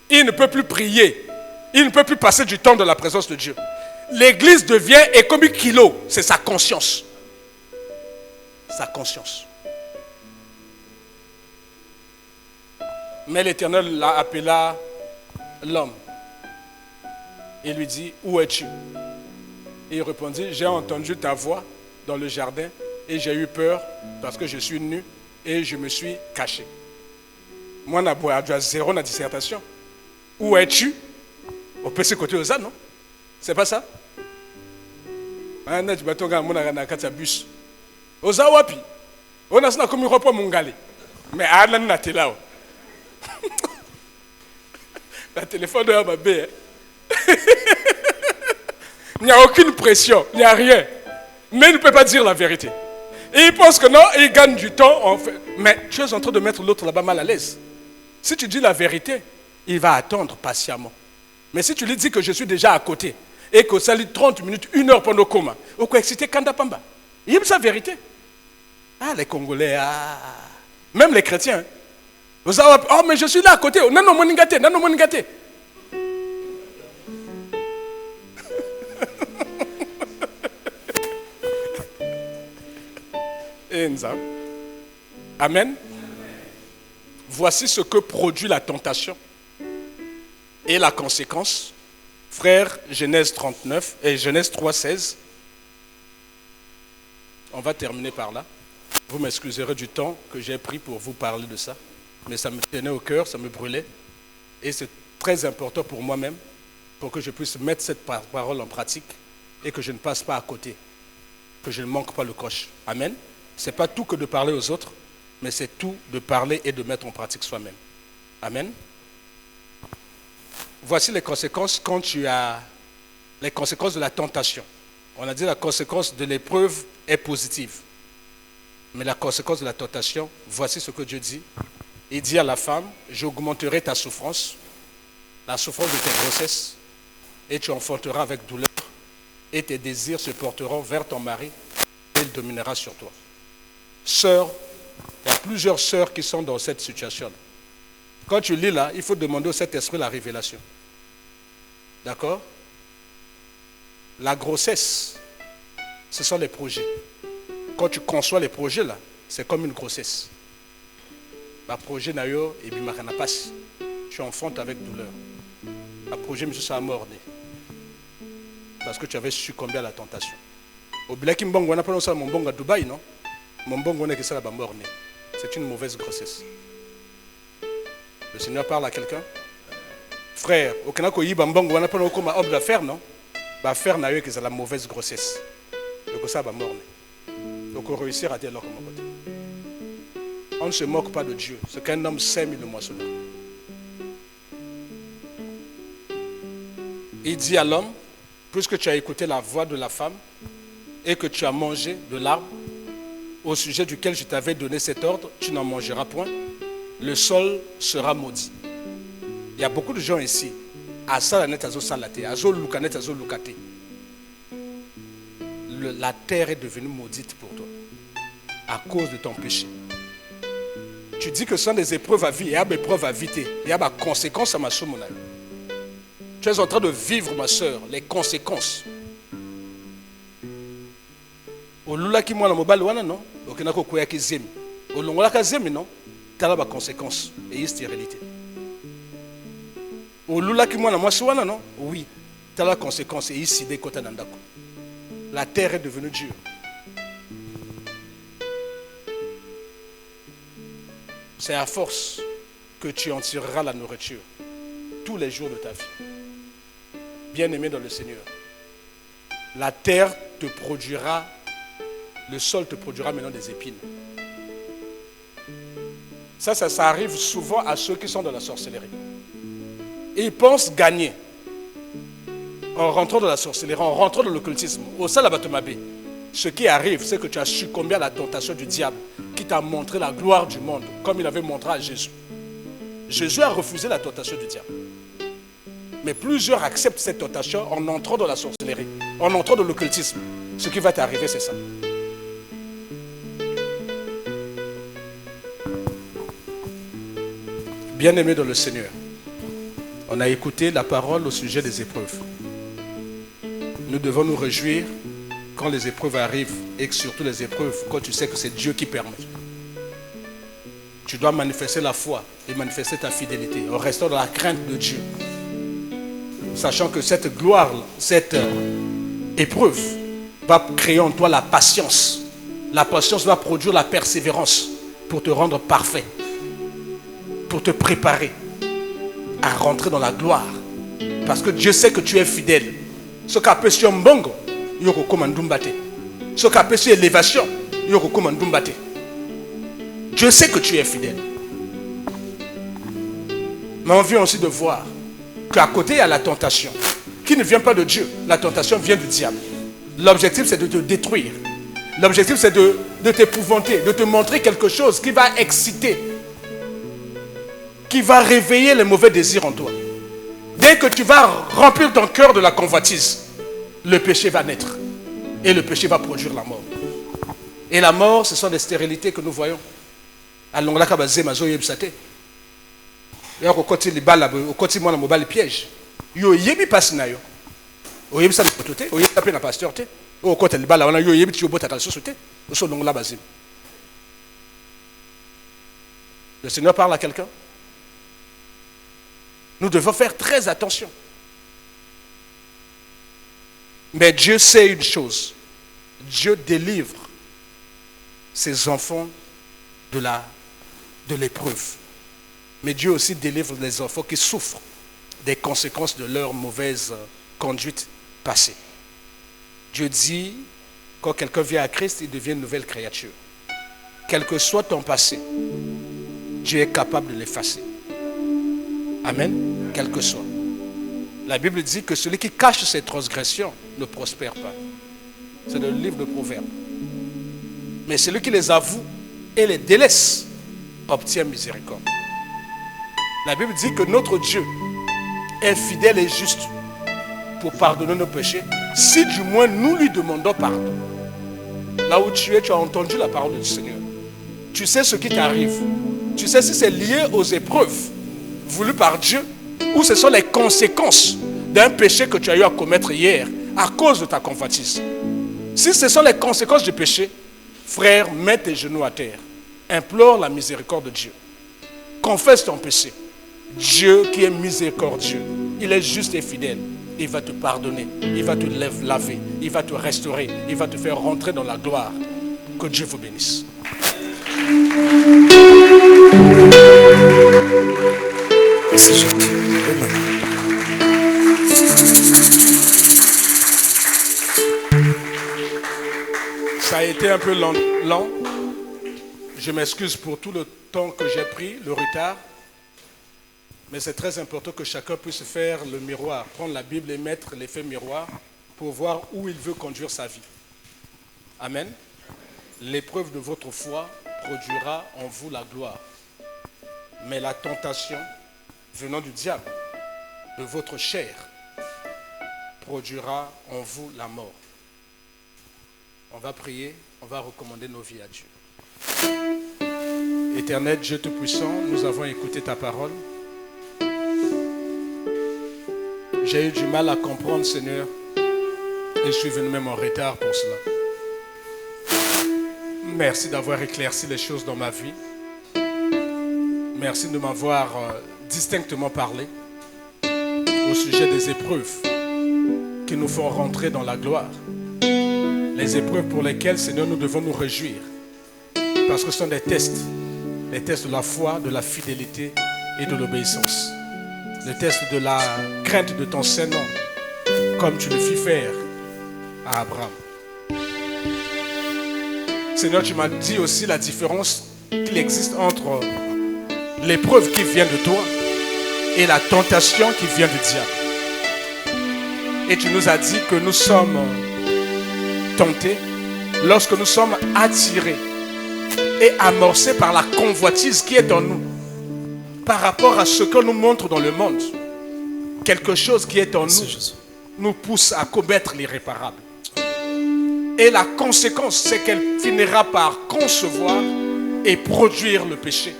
[SPEAKER 1] Il ne peut plus prier. Il ne peut plus passer du temps dans la présence de Dieu. L'église devient et comme un kilo, c'est sa conscience. Sa conscience. Mais l'Éternel l'a appelé l'homme. Et lui dit, où es-tu? Et il répondit, j'ai entendu ta voix dans le jardin et j'ai eu peur parce que je suis nu et je me suis caché. Moi, je suis zéro dans la dissertation. Où es-tu? On peut se côté aux ânes, non? C'est pas ça? On a un bus. Aux awapi. On a un comme Europe Mongale. Mais à la là. Le téléphone de ma belle. Il n'y a aucune pression, il n'y a rien. Mais il ne peut pas dire la vérité. Et il pense que non, il gagne du temps. En fait. Mais tu es en train de mettre l'autre là-bas mal à l'aise. Si tu dis la vérité, il va attendre patiemment. Mais si tu lui dis que je suis déjà à côté et que ça lui 30 minutes, 1 heure pendant le coma, ou quoi exciter Kanda Pamba, il aime sa vérité. Ah, les Congolais, ah. Même les chrétiens. Oh, mais je suis là à côté. Non, non, mon ngate, non, non, mon ngate. Amen. Voici ce que produit la tentation et la conséquence. Frère, Genèse 39 et Genèse 3,16. On va terminer par là. Vous m'excuserez du temps que j'ai pris pour vous parler de ça. Mais ça me tenait au cœur, ça me brûlait. Et c'est très important pour moi-même, pour que je puisse mettre cette parole en pratique et que je ne passe pas à côté, que je ne manque pas le coche. Amen. Ce n'est pas tout que de parler aux autres, mais c'est tout de parler et de mettre en pratique soi-même. Amen. Voici les conséquences quand tu as les conséquences de la tentation. On a dit la conséquence de l'épreuve est positive. Mais la conséquence de la tentation, voici ce que Dieu dit. Il dit à la femme, j'augmenterai ta souffrance, la souffrance de tes grossesses, et tu enfanteras avec douleur, et tes désirs se porteront vers ton mari, et il dominera sur toi. Sœurs, il y a plusieurs sœurs qui sont dans cette situation. Quand tu lis là, il faut demander au Saint-Esprit la révélation. D'accord? La grossesse, ce sont les projets. Quand tu conçois les projets là, c'est comme une grossesse. Le projet n'a eu et puis tu enfantes avec douleur. Le projet, monsieur, ça a mordé. Parce que tu avais succombé à la tentation. Au Bilaki Mbongo, on a pas mon bongo à Dubaï, non? Mon bongo n'est que ça là-bas morné. C'est une mauvaise grossesse. Le Seigneur parle à quelqu'un. Frère, au Canada, il y a un bongo, on a pas comme homme d'affaires, non? L'affaire n'a eu que c'est la mauvaise grossesse. Donc ça va morné. Donc on réussir à dire alors comment côté. On ne se moque pas de Dieu. Ce qu'un homme sème, il le moissonnera. Il dit à l'homme, puisque tu as écouté la voix de la femme et que tu as mangé de l'arbre au sujet duquel je t'avais donné cet ordre, tu n'en mangeras point, le sol sera maudit. Il y a beaucoup de gens ici. La terre est devenue maudite pour toi à cause de ton péché. Tu dis que ce sont des épreuves à vie, il y a des épreuves à éviter, il y a des conséquences à ma soeur. Tu es en train de vivre, ma soeur, les conséquences.
[SPEAKER 2] olulaki mwana mobali wana non okenda kokweyaki zemi olongolaka zemi non tala baconséquence eyi stérilité olulaki mwana mwasi wana non oui tala conséquence eyi sida ekota na ndako. La terre est devenue dure. C'est à force que tu en tireras la nourriture tous les jours de ta vie. Bien-aimé dans le Seigneur, la terre te produira, le sol te produira maintenant des épines. Ça arrive souvent à ceux qui sont dans la sorcellerie. Et ils pensent gagner en rentrant dans la sorcellerie, en rentrant dans l'occultisme. Au Salabatomabé, ce qui arrive, c'est que tu as succombé à la tentation du diable qui t'a montré la gloire du monde, comme il avait montré à Jésus. Jésus a refusé la tentation du diable. Mais plusieurs acceptent cette tentation en entrant dans la sorcellerie, en entrant dans l'occultisme. Ce qui va t'arriver, c'est ça. Bien-aimé dans le Seigneur, on a écouté la parole au sujet des épreuves. Nous devons nous réjouir quand les épreuves arrivent et que surtout les épreuves, quand tu sais que c'est Dieu qui permet. Tu dois manifester la foi et manifester ta fidélité en restant dans la crainte de Dieu. Sachant que cette gloire, cette épreuve va créer en toi la patience. La patience va produire la persévérance pour te rendre parfait, pour te préparer à rentrer dans la gloire. Parce que Dieu sait que tu es fidèle. Ce qu'a appelé sur Mbongo, yoko komandumbate. Ce qu'a appelé sur élévation, yoko komandumbate. Dieu sait que tu es fidèle. Mais on vient aussi de voir qu'à côté il y a la tentation qui ne vient pas de Dieu. La tentation vient du diable. L'objectif c'est de te détruire. L'objectif c'est de t'épouvanter, de te montrer quelque chose qui va exciter, qui va réveiller les mauvais désirs en toi. Dès que tu vas remplir ton cœur de la convoitise, le péché va naître. Et le péché va produire la mort. Et la mort, ce sont des stérilités que nous voyons. Alors là, quand mazo yebsate. Et au côté les balles, au côté moi la mobile piège. Yo yebi passe na yo. O yebsa le pototé, o yebsa na pasteur té. Au côté les balles, on a yo yebi tu bota ta société. Au so la base. Le Seigneur parle à quelqu'un. Nous devons faire très attention. Mais Dieu sait une chose. Dieu délivre ses enfants de l'épreuve. Mais Dieu aussi délivre les enfants qui souffrent des conséquences de leur mauvaise conduite passée. Dieu dit, quand quelqu'un vient à Christ, il devient une nouvelle créature. Quel que soit ton passé, Dieu est capable de l'effacer. Amen. Quel que soit. La Bible dit que celui qui cache ses transgressions ne prospère pas. C'est le livre de Proverbes. Mais celui qui les avoue et les délaisse obtient miséricorde. La Bible dit que notre Dieu est fidèle et juste pour pardonner nos péchés, si du moins nous lui demandons pardon. Là où tu es, tu as entendu la parole du Seigneur. Tu sais ce qui t'arrive. Tu sais si c'est lié aux épreuves voulues par Dieu ou ce sont les conséquences d'un péché que tu as eu à commettre hier à cause de ta convoitise. Si ce sont les conséquences du péché, frère, mets tes genoux à terre. Implore la miséricorde de Dieu. Confesse ton péché. Dieu qui est miséricordieux, il est juste et fidèle. Il va te pardonner, il va te laver, il va te restaurer, il va te faire rentrer dans la gloire. Que Dieu vous bénisse.
[SPEAKER 3] C'est gentil.
[SPEAKER 2] Ça a été un peu lent. Je m'excuse pour tout le temps que j'ai pris, le retard. Mais c'est très important que chacun puisse faire le miroir, prendre la Bible et mettre l'effet miroir pour voir où il veut conduire sa vie. Amen. L'épreuve de votre foi produira en vous la gloire. Mais la tentation venant du diable, de votre chair, produira en vous la mort. On va prier, on va recommander nos vies à Dieu. Éternel Dieu Tout-Puissant, nous avons écouté ta parole. J'ai eu du mal à comprendre, Seigneur, et je suis venu même en retard pour cela. Merci d'avoir éclairci les choses dans ma vie. Merci de m'avoir distinctement parlé au sujet des épreuves qui nous font rentrer dans la gloire. Les épreuves pour lesquelles, Seigneur, nous devons nous réjouir. Parce que ce sont des tests de la foi, de la fidélité et de l'obéissance. Les tests de la crainte de ton Saint-Nom, comme tu le fis faire à Abraham. Seigneur, tu m'as dit aussi la différence qu'il existe entre l'épreuve qui vient de toi et la tentation qui vient du diable. Et tu nous as dit que nous sommes tentés lorsque nous sommes attirés et amorcés par la convoitise qui est en nous par rapport à ce que nous montre dans le monde. Quelque chose qui est en nous nous pousse à commettre l'irréparable. Et la conséquence, c'est qu'elle finira par concevoir et produire le péché.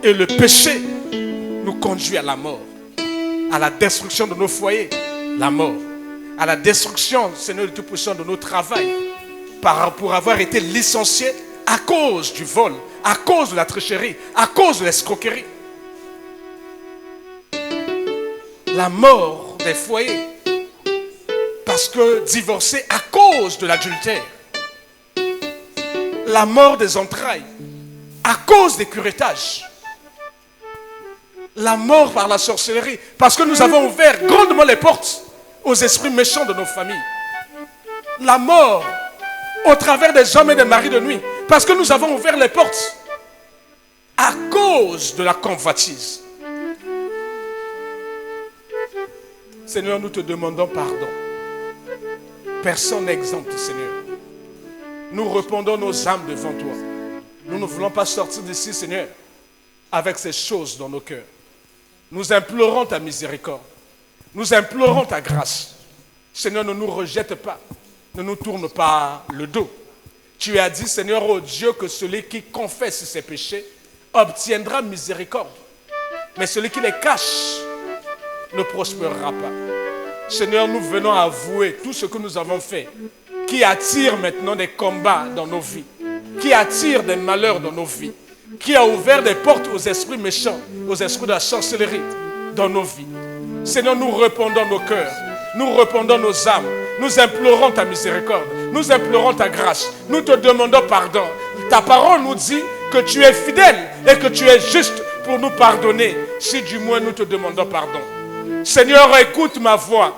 [SPEAKER 2] Et le péché nous conduit à la mort, à la destruction de nos foyers, la mort, à la destruction, Seigneur de Tout-Puissant, de nos travails, pour avoir été licenciés à cause du vol, à cause de la tricherie, à cause de l'escroquerie. La mort des foyers, parce que divorcés à cause de l'adultère. La mort des entrailles, à cause des curetages. La mort par la sorcellerie, parce que nous avons ouvert grandement les portes aux esprits méchants de nos familles. La mort au travers des hommes et des maris de nuit, parce que nous avons ouvert les portes à cause de la convoitise. Seigneur, nous te demandons pardon. Personne n'est exempt, Seigneur. Nous répandons nos âmes devant toi. Nous ne voulons pas sortir d'ici, Seigneur, avec ces choses dans nos cœurs. Nous implorons ta miséricorde. Nous implorons ta grâce. Seigneur, ne nous rejette pas. Ne nous tourne pas le dos. Tu as dit, Seigneur, ô Dieu, que celui qui confesse ses péchés obtiendra miséricorde. Mais celui qui les cache ne prospérera pas. Seigneur, nous venons avouer tout ce que nous avons fait, qui attire maintenant des combats dans nos vies, qui attire des malheurs dans nos vies, qui a ouvert des portes aux esprits méchants, aux esprits de la sorcellerie dans nos vies. Seigneur, nous répandons nos cœurs, nous répandons nos âmes, nous implorons ta miséricorde, nous implorons ta grâce, nous te demandons pardon. Ta parole nous dit que tu es fidèle et que tu es juste pour nous pardonner, si du moins nous te demandons pardon. Seigneur, écoute ma voix.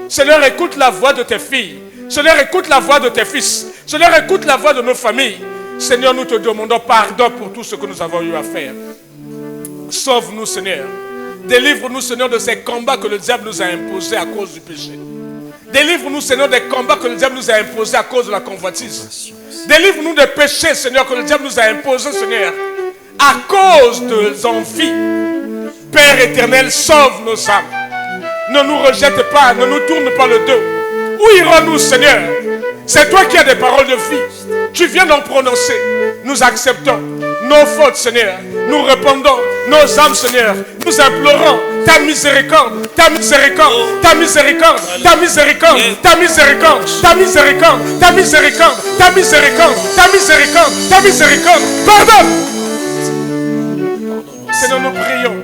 [SPEAKER 2] Seigneur, écoute la voix de tes filles. Seigneur, écoute la voix de tes fils. Seigneur, écoute la voix de nos familles. Seigneur, nous te demandons pardon pour tout ce que nous avons eu à faire. Sauve-nous, Seigneur. Délivre-nous, Seigneur, de ces combats que le diable nous a imposés à cause du péché. Délivre-nous, Seigneur, des combats que le diable nous a imposés à cause de la convoitise. Délivre-nous des péchés, Seigneur, que le diable nous a imposés, Seigneur, à cause des envies. Père éternel, sauve nos âmes. Ne nous rejette pas, ne nous tourne pas le dos. Où irons-nous, Seigneur? C'est toi qui as des paroles de vie. Tu viens d'en prononcer. Nous acceptons nos fautes, Seigneur. Nous répandons nos âmes, Seigneur. Nous implorons ta miséricorde, ta miséricorde, ta miséricorde, ta miséricorde, ta miséricorde, ta miséricorde, ta miséricorde, ta miséricorde, ta miséricorde, ta miséricorde. Pardonne. Seigneur, nous prions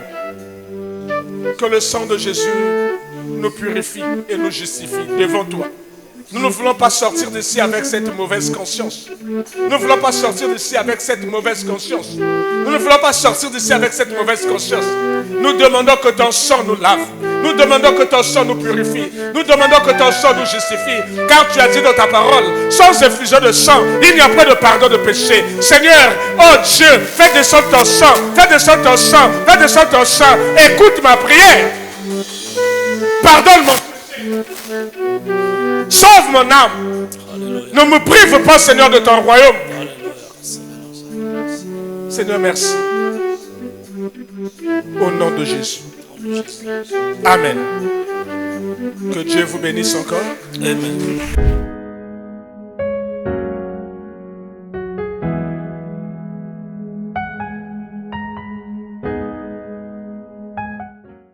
[SPEAKER 2] que le sang de Jésus nous purifie et nous justifie devant toi. Nous ne voulons pas sortir d'ici avec cette mauvaise conscience. Nous ne voulons pas sortir d'ici avec cette mauvaise conscience. Nous ne voulons pas sortir d'ici avec cette mauvaise conscience. Nous demandons que ton sang nous lave. Nous demandons que ton sang nous purifie. Nous demandons que ton sang nous justifie. Car tu as dit dans ta parole, sans effusion de sang, il n'y a pas de pardon de péché. Seigneur, oh Dieu, fais descendre ton sang. Fais descendre ton sang. Fais descendre ton sang. Écoute ma prière. Pardonne mon péché. Sauve mon âme. Ne me prive pas, Seigneur, de ton royaume. Seigneur, merci. Au nom de Jésus. Amen. Que Dieu vous bénisse encore.
[SPEAKER 3] Amen.